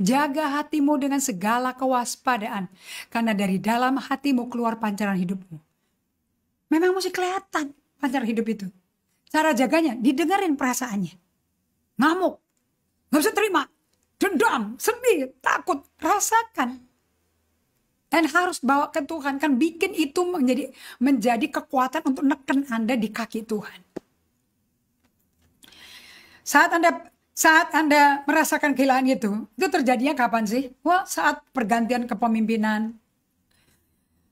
23. Jaga hatimu dengan segala kewaspadaan. Karena dari dalam hatimu keluar pancaran hidupmu. Memang mesti kelihatan pancaran hidup itu. Cara jaganya didengerin perasaannya. Ngamuk, gak bisa terima, dendam, sedih, takut, rasakan. Dan harus bawa ke Tuhan, kan bikin itu menjadi kekuatan untuk neken Anda di kaki Tuhan. Saat Anda merasakan kehilangan itu terjadinya kapan sih? Wah, saat pergantian kepemimpinan,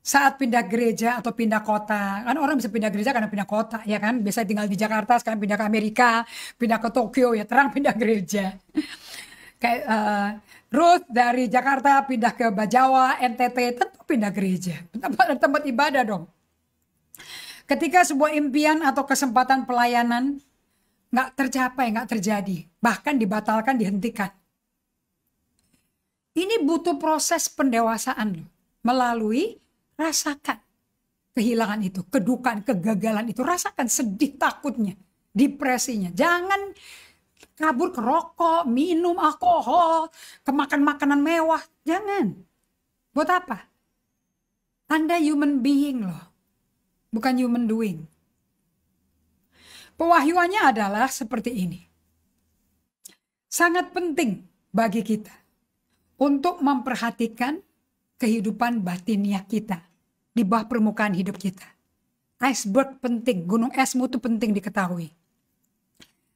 saat pindah gereja atau pindah kota. Kan orang bisa pindah gereja karena pindah kota, ya kan? Biasa tinggal di Jakarta, sekarang pindah ke Amerika, pindah ke Tokyo, ya terang pindah gereja. Kayak Ruth dari Jakarta pindah ke Bajawa, NTT, tentu pindah gereja. Tempat ibadah dong. Ketika sebuah impian atau kesempatan pelayanan nggak tercapai, nggak terjadi, bahkan dibatalkan, dihentikan. Ini butuh proses pendewasaan loh. Melalui rasakan kehilangan itu, kedukaan, kegagalan itu. Rasakan sedih, takutnya, depresinya. Jangan kabur ke rokok, minum alkohol, kemakan makanan mewah. Jangan. Buat apa? Anda human being loh. Bukan human doing. Pewahyuannya adalah seperti ini. Sangat penting bagi kita untuk memperhatikan kehidupan batiniah kita di bawah permukaan hidup kita. Iceberg penting, gunung esmu itu penting diketahui.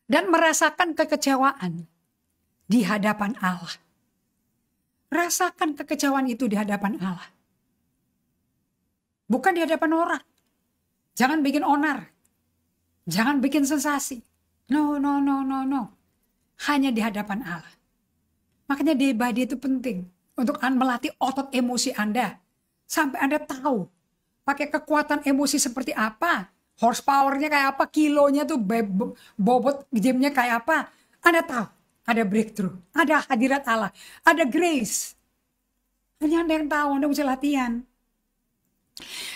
Dan merasakan kekecewaan di hadapan Allah. Rasakan kekecewaan itu di hadapan Allah. Bukan di hadapan orang. Jangan bikin onar. Jangan bikin sensasi. No. Hanya di hadapan Allah. Makanya di ibadah itu penting. Untuk melatih otot emosi Anda. Sampai Anda tahu. Pakai kekuatan emosi seperti apa. Horsepowernya kayak apa. Kilonya tuh bobot gymnya kayak apa. Anda tahu. Ada breakthrough. Ada hadirat Allah. Ada grace. Hanya Anda yang tahu. Anda mesti latihan.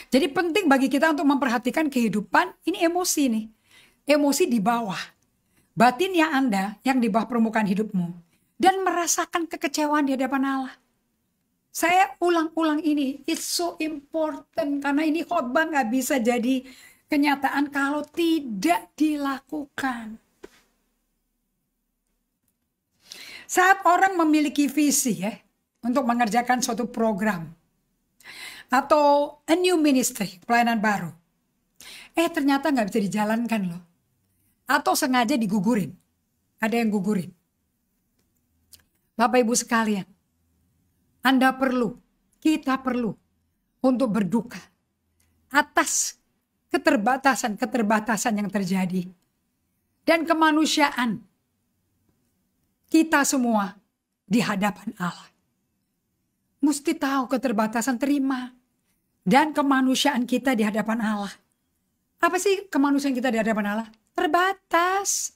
Jadi penting bagi kita untuk memperhatikan kehidupan. Ini emosi nih. Emosi di bawah. Batinnya Anda yang di bawah permukaan hidupmu. Dan merasakan kekecewaan di hadapan Allah. Saya ulang-ulang ini. It's so important. Karena ini khotbah nggak bisa jadi kenyataan kalau tidak dilakukan. Saat orang memiliki visi ya, untuk mengerjakan suatu program. Atau a new ministry, pelayanan baru. Ternyata nggak bisa dijalankan loh. Atau sengaja digugurin. Ada yang gugurin. Bapak Ibu sekalian, Anda perlu, kita perlu untuk berduka atas keterbatasan yang terjadi. Dan kemanusiaan kita semua di hadapan Allah. Mesti tahu keterbatasan, terima. Dan kemanusiaan kita di hadapan Allah. Apa sih kemanusiaan kita di hadapan Allah? Terbatas.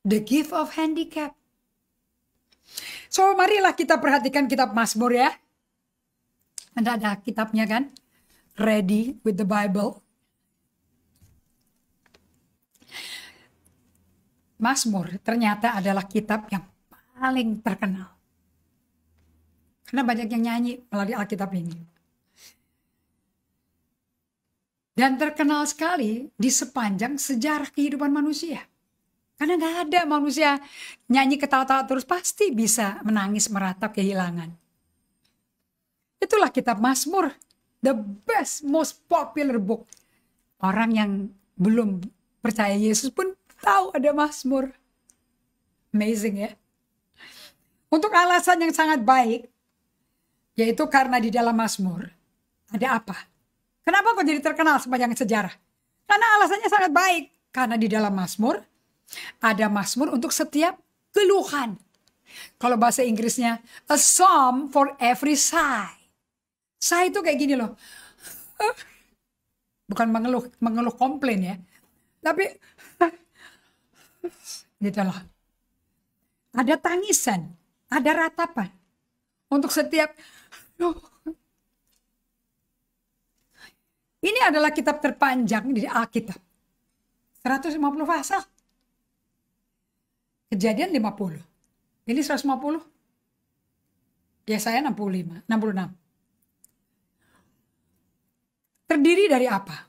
The gift of handicap. So marilah kita perhatikan kitab Mazmur ya. Anda ada kitabnya kan? Ready with the Bible. Mazmur ternyata adalah kitab yang paling terkenal. Karena banyak yang nyanyi melalui Alkitab ini. Dan terkenal sekali di sepanjang sejarah kehidupan manusia. Karena gak ada manusia nyanyi ketawa-tawa terus pasti bisa menangis meratap kehilangan. Itulah kitab Mazmur. The best, most popular book. Orang yang belum percaya Yesus pun tahu ada Mazmur. Amazing ya. Untuk alasan yang sangat baik. Yaitu karena di dalam Mazmur ada apa? Kenapa kok jadi terkenal sepanjang sejarah? Karena alasannya sangat baik. Karena di dalam Mazmur ada Mazmur untuk setiap keluhan. Kalau bahasa Inggrisnya, a psalm for every sigh. Sigh itu kayak gini loh. Bukan mengeluh komplain ya. Tapi gitu loh. Ada tangisan, ada ratapan. Untuk setiap ini adalah kitab terpanjang di Alkitab. 150 pasal. Kejadian 50. Ini 150. Yesaya 66. Terdiri dari apa?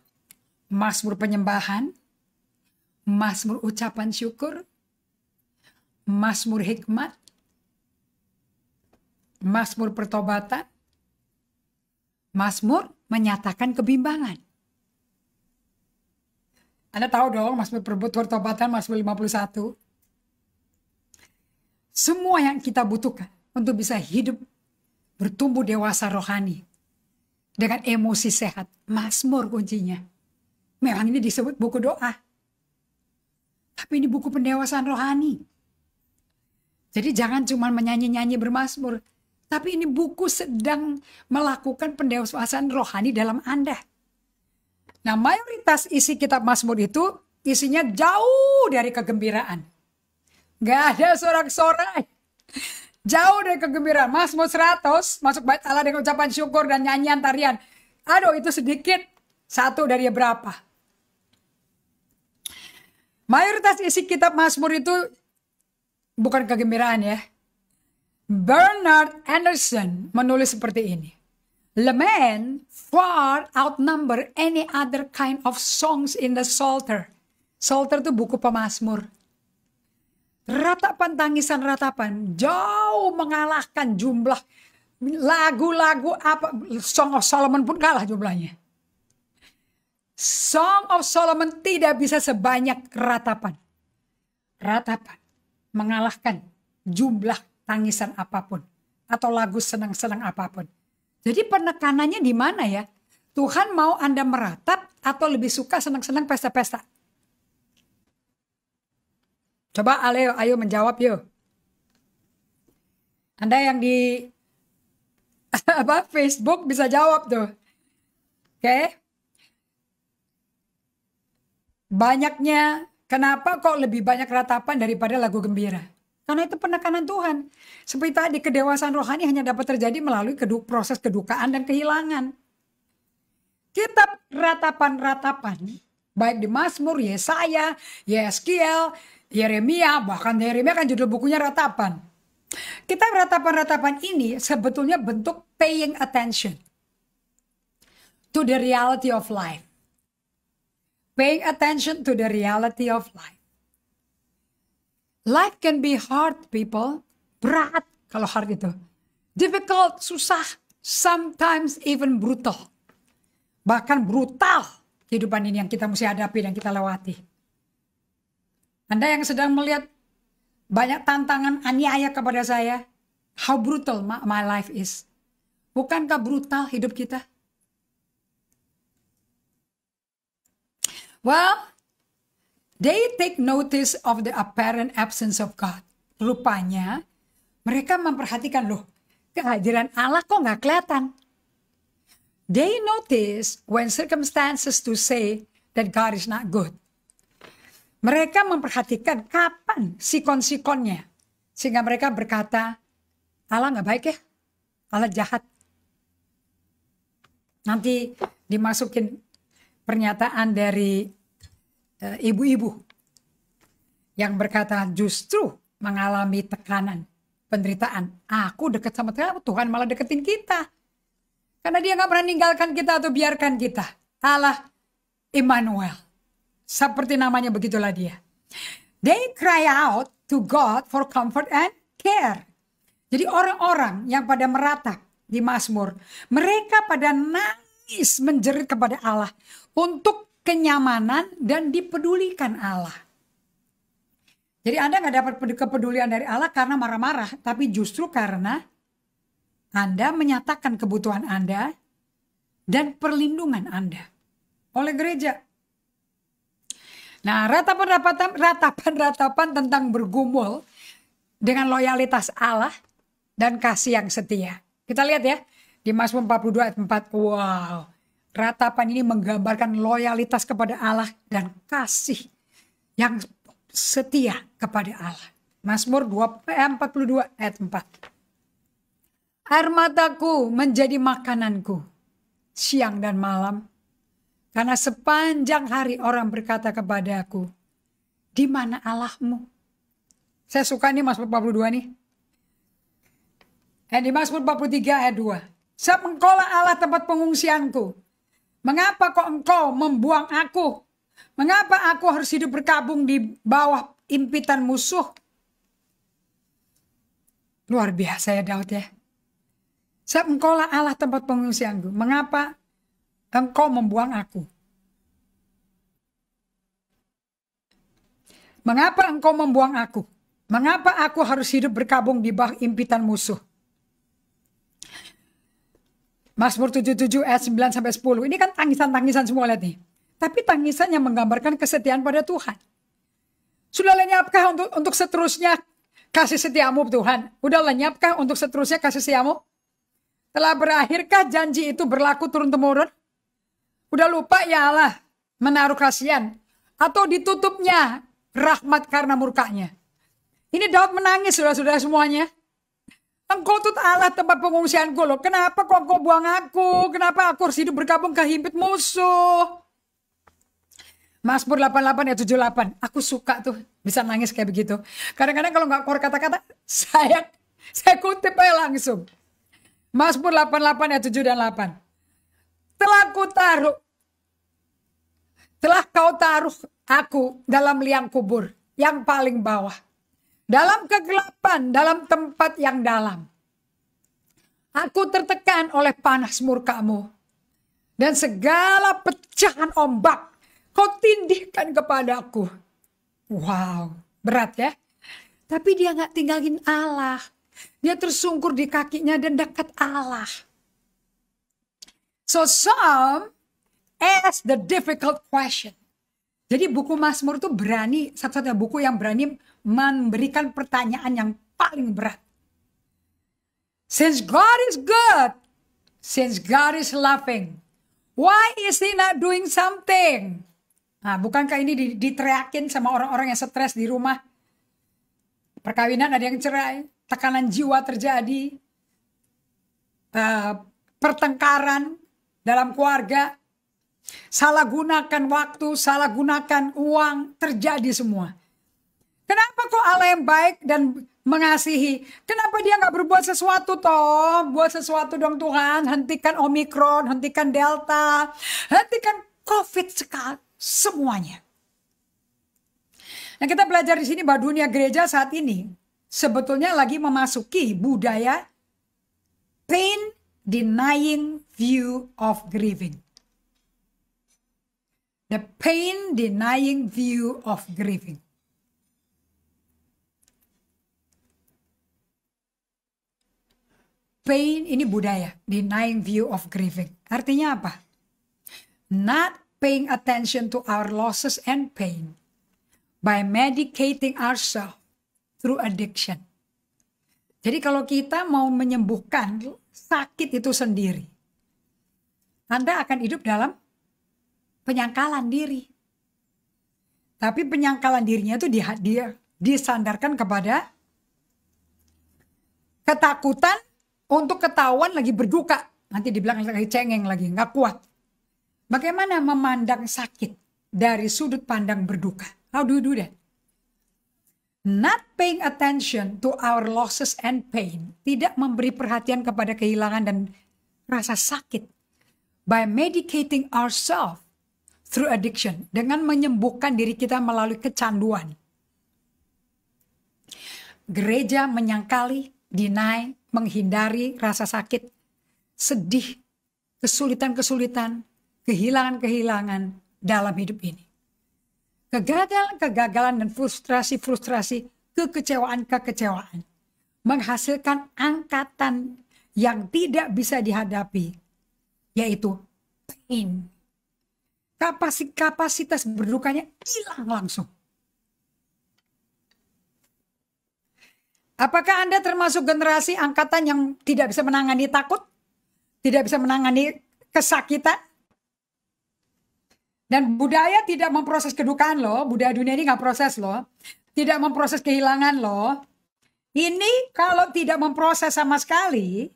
Mazmur penyembahan, Mazmur ucapan syukur, Mazmur hikmat, Mazmur pertobatan, Mazmur menyatakan kebimbangan. Anda tahu dong Mazmur pertobatan, Mazmur 51. Semua yang kita butuhkan untuk bisa hidup bertumbuh dewasa rohani dengan emosi sehat. Mazmur kuncinya. Memang ini disebut buku doa. Tapi ini buku pendewasaan rohani. Jadi jangan cuma menyanyi-nyanyi bermazmur. Tapi ini buku sedang melakukan pendewasaan rohani dalam Anda. Nah mayoritas isi kitab Mazmur itu isinya jauh dari kegembiraan. Gak ada sorak-sorai. Jauh dari kegembiraan. Mazmur 100 masuk bait Allah dengan ucapan syukur dan nyanyian tarian. Aduh itu sedikit. Satu dari berapa. Mayoritas isi kitab Mazmur itu bukan kegembiraan ya. Bernard Anderson menulis seperti ini. Lament far outnumber any other kind of songs in the Psalter. Psalter itu buku pemazmur. Ratapan tangisan ratapan jauh mengalahkan jumlah lagu-lagu apa. Song of Solomon pun kalah jumlahnya. Song of Solomon tidak bisa sebanyak ratapan. Ratapan mengalahkan jumlah tangisan apapun atau lagu senang-senang apapun. Jadi penekanannya di mana ya? Tuhan mau Anda meratap atau lebih suka senang-senang pesta-pesta? Coba ayo menjawab yuk. Anda yang di Facebook bisa jawab tuh. Oke. Banyaknya, kenapa kok lebih banyak ratapan daripada lagu gembira? Karena itu penekanan Tuhan. Seperti tadi kedewasaan rohani hanya dapat terjadi melalui proses kedukaan dan kehilangan. Kitab ratapan-ratapan, baik di Mazmur, Yesaya, Yeskiel, Yeremia, bahkan Yeremia kan judul bukunya Ratapan. Kita ratapan-ratapan ini sebetulnya bentuk paying attention to the reality of life. Paying attention to the reality of life. Life can be hard, people. Berat kalau hard itu. Difficult, susah. Sometimes even brutal. Bahkan brutal kehidupan ini yang kita mesti hadapi dan kita lewati. Anda yang sedang melihat banyak tantangan aniaya kepada saya. How brutal my life is. Bukankah brutal hidup kita? Well, they take notice of the apparent absence of God. Rupanya mereka memperhatikan, loh, kehadiran Allah kok nggak kelihatan. They notice when circumstances to say that God is not good. Mereka memperhatikan kapan sikon-sikonnya. Sehingga mereka berkata, Allah nggak baik ya, Allah jahat. Nanti dimasukin pernyataan dari ibu-ibu yang berkata justru mengalami tekanan, penderitaan. Aku dekat sama Tuhan malah deketin kita. Karena dia gak pernah ninggalkan kita atau biarkan kita. Allah Immanuel. Seperti namanya begitulah dia. They cry out to God for comfort and care. Jadi orang-orang yang pada meratap di Mazmur, mereka pada nangis menjerit kepada Allah untuk kenyamanan dan dipedulikan Allah. Jadi Anda gak dapat kepedulian dari Allah karena marah-marah, tapi justru karena Anda menyatakan kebutuhan Anda dan perlindungan Anda oleh gereja. Nah, ratapan-ratapan tentang bergumul dengan loyalitas Allah dan kasih yang setia. Kita lihat ya, di Mazmur 42 ayat 4. Wow, ratapan ini menggambarkan loyalitas kepada Allah dan kasih yang setia kepada Allah. Mazmur 42 ayat 4. Air mataku menjadi makananku siang dan malam. Karena sepanjang hari orang berkata kepadaku, di mana Allahmu? Saya suka nih Mazmur 42 nih. Di Mazmur 43 ayat 2. Sebab engkaulah Allah tempat pengungsianku. Mengapa kok engkau membuang aku? Mengapa aku harus hidup berkabung di bawah impitan musuh? Luar biasa ya Daud ya. Sebab engkaulah Allah tempat pengungsianku. Mengapa engkau membuang aku? Mengapa engkau membuang aku? Mengapa aku harus hidup berkabung di bawah impitan musuh? Mazmur 77 ayat 9 sampai 10. Ini kan tangisan-tangisan semua lihat nih. Tapi tangisan yang menggambarkan kesetiaan pada Tuhan. Sudah lenyapkah untuk seterusnya kasih setiamu Tuhan? Udah lenyapkah untuk seterusnya kasih setiamu? Telah berakhirkah janji itu berlaku turun-temurun? Udah lupa ya Allah menaruh kasihan? Atau ditutupnya rahmat karena murkanya? Ini Daud menangis saudara-saudara semuanya. Engkau tuh Allah tempat pengungsianku loh. Kenapa kok engkau buang aku? Kenapa aku harus hidup berkabung ke himpit musuh? Mazmur 88 ayat 78. Aku suka tuh bisa nangis kayak begitu. Kadang-kadang kalau nggak keluar kata-kata, saya kutip aja langsung. Mazmur 88 ayat 7 dan 8. Telah kau taruh aku dalam liang kubur yang paling bawah. Dalam kegelapan, dalam tempat yang dalam. Aku tertekan oleh panas murkamu. Dan segala pecahan ombak kau tindihkan kepadaku. Wow, berat ya. Tapi dia gak tinggalin Allah. Dia tersungkur di kakinya dan dekat Allah. So some ask the difficult question. Jadi buku Mazmur itu berani, satu-satunya buku yang berani memberikan pertanyaan yang paling berat. Since God is good, since God is loving, why is he not doing something? Nah, bukankah ini diteriakin sama orang-orang yang stres di rumah? Perkawinan ada yang cerai, tekanan jiwa terjadi, pertengkaran dalam keluarga, salah gunakan waktu, salah gunakan uang, terjadi semua. Kenapa kok Allah yang baik dan mengasihi? Kenapa dia nggak berbuat sesuatu toh? Buat sesuatu dong Tuhan. Hentikan Omikron, hentikan Delta, hentikan COVID semuanya. Nah, kita belajar di sini bahwa dunia gereja saat ini sebetulnya lagi memasuki budaya pain denying view of grieving. The pain denying view of grieving. Pain ini budaya, denying view of grieving. Artinya apa? Not paying attention to our losses and pain by medicating ourselves through addiction. Jadi kalau kita mau menyembuhkan sakit itu sendiri, Anda akan hidup dalam penyangkalan diri. Tapi penyangkalan dirinya itu dia disandarkan kepada ketakutan untuk ketahuan lagi berduka. Nanti dibilang lagi cengeng lagi, nggak kuat. Bagaimana memandang sakit dari sudut pandang berduka? How do you do that? Not paying attention to our losses and pain. Tidak memberi perhatian kepada kehilangan dan rasa sakit. By medicating ourselves through addiction, dengan menyembuhkan diri kita melalui kecanduan. Gereja menyangkali, deny, menghindari rasa sakit, sedih, kesulitan-kesulitan, kehilangan-kehilangan dalam hidup ini. Kegagalan-kegagalan dan frustrasi-frustrasi, kekecewaan-kekecewaan menghasilkan angkatan yang tidak bisa dihadapi, yaitu pain. Kapasitas berdukanya hilang langsung. Apakah Anda termasuk generasi angkatan yang tidak bisa menangani takut? Tidak bisa menangani kesakitan? Dan budaya tidak memproses kedukaan loh. Budaya dunia ini nggak proses loh. Tidak memproses kehilangan loh. Ini kalau tidak memproses sama sekali,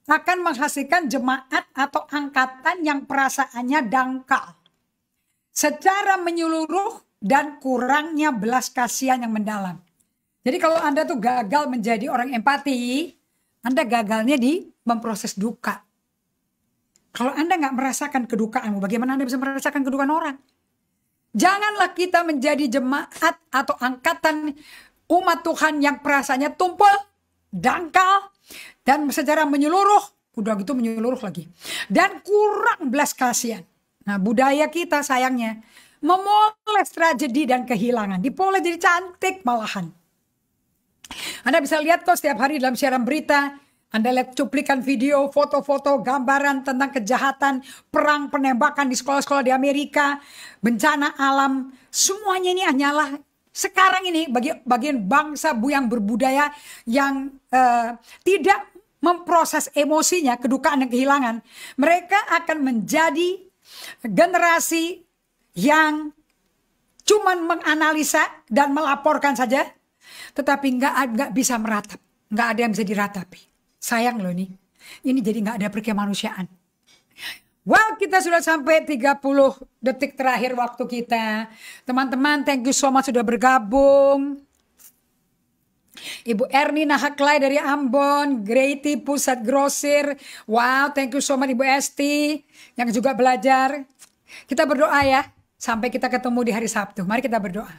akan menghasilkan jemaat atau angkatan yang perasaannya dangkal. Secara menyeluruh dan kurangnya belas kasihan yang mendalam. Jadi kalau Anda tuh gagal menjadi orang empati, Anda gagalnya di memproses duka. Kalau Anda nggak merasakan kedukaanmu, bagaimana Anda bisa merasakan kedukaan orang? Janganlah kita menjadi jemaat atau angkatan umat Tuhan yang perasaannya tumpul, dangkal, dan secara menyeluruh, udah gitu menyeluruh lagi. Dan kurang belas kasihan. Nah, budaya kita sayangnya memoles tragedi dan kehilangan. Dipoles jadi cantik malahan. Anda bisa lihat kok setiap hari dalam siaran berita. Anda lihat cuplikan video, foto-foto, gambaran tentang kejahatan, perang, penembakan di sekolah-sekolah di Amerika, bencana alam. Semuanya ini hanyalah sekarang ini bagian bangsa yang berbudaya yang tidak memproses emosinya, kedukaan dan kehilangan. Mereka akan menjadi generasi yang cuman menganalisa dan melaporkan saja, tetapi nggak bisa meratap, nggak ada yang bisa diratapi. Sayang loh ini jadi nggak ada perkemanusiaan. Well, kita sudah sampai 30 detik terakhir waktu kita. Teman-teman, thank you so much sudah bergabung. Ibu Erni Nahaklai dari Ambon, Greti Pusat Grosir. Wow, thank you so much Ibu Esti yang juga belajar. Kita berdoa ya, sampai kita ketemu di hari Sabtu. Mari kita berdoa.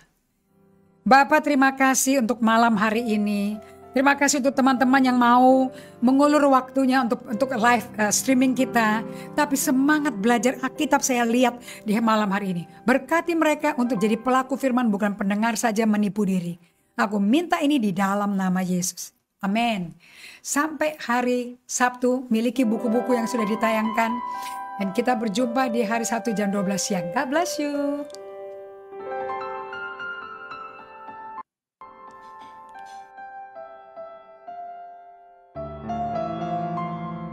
Bapak, terima kasih untuk malam hari ini. Terima kasih untuk teman-teman yang mau mengulur waktunya untuk live streaming kita. Tapi semangat belajar Alkitab saya lihat di malam hari ini. Berkati mereka untuk jadi pelaku firman, bukan pendengar saja menipu diri. Aku minta ini di dalam nama Yesus. Amin. Sampai hari Sabtu, miliki buku-buku yang sudah ditayangkan. Dan kita berjumpa di hari Sabtu jam 12 siang. God bless you.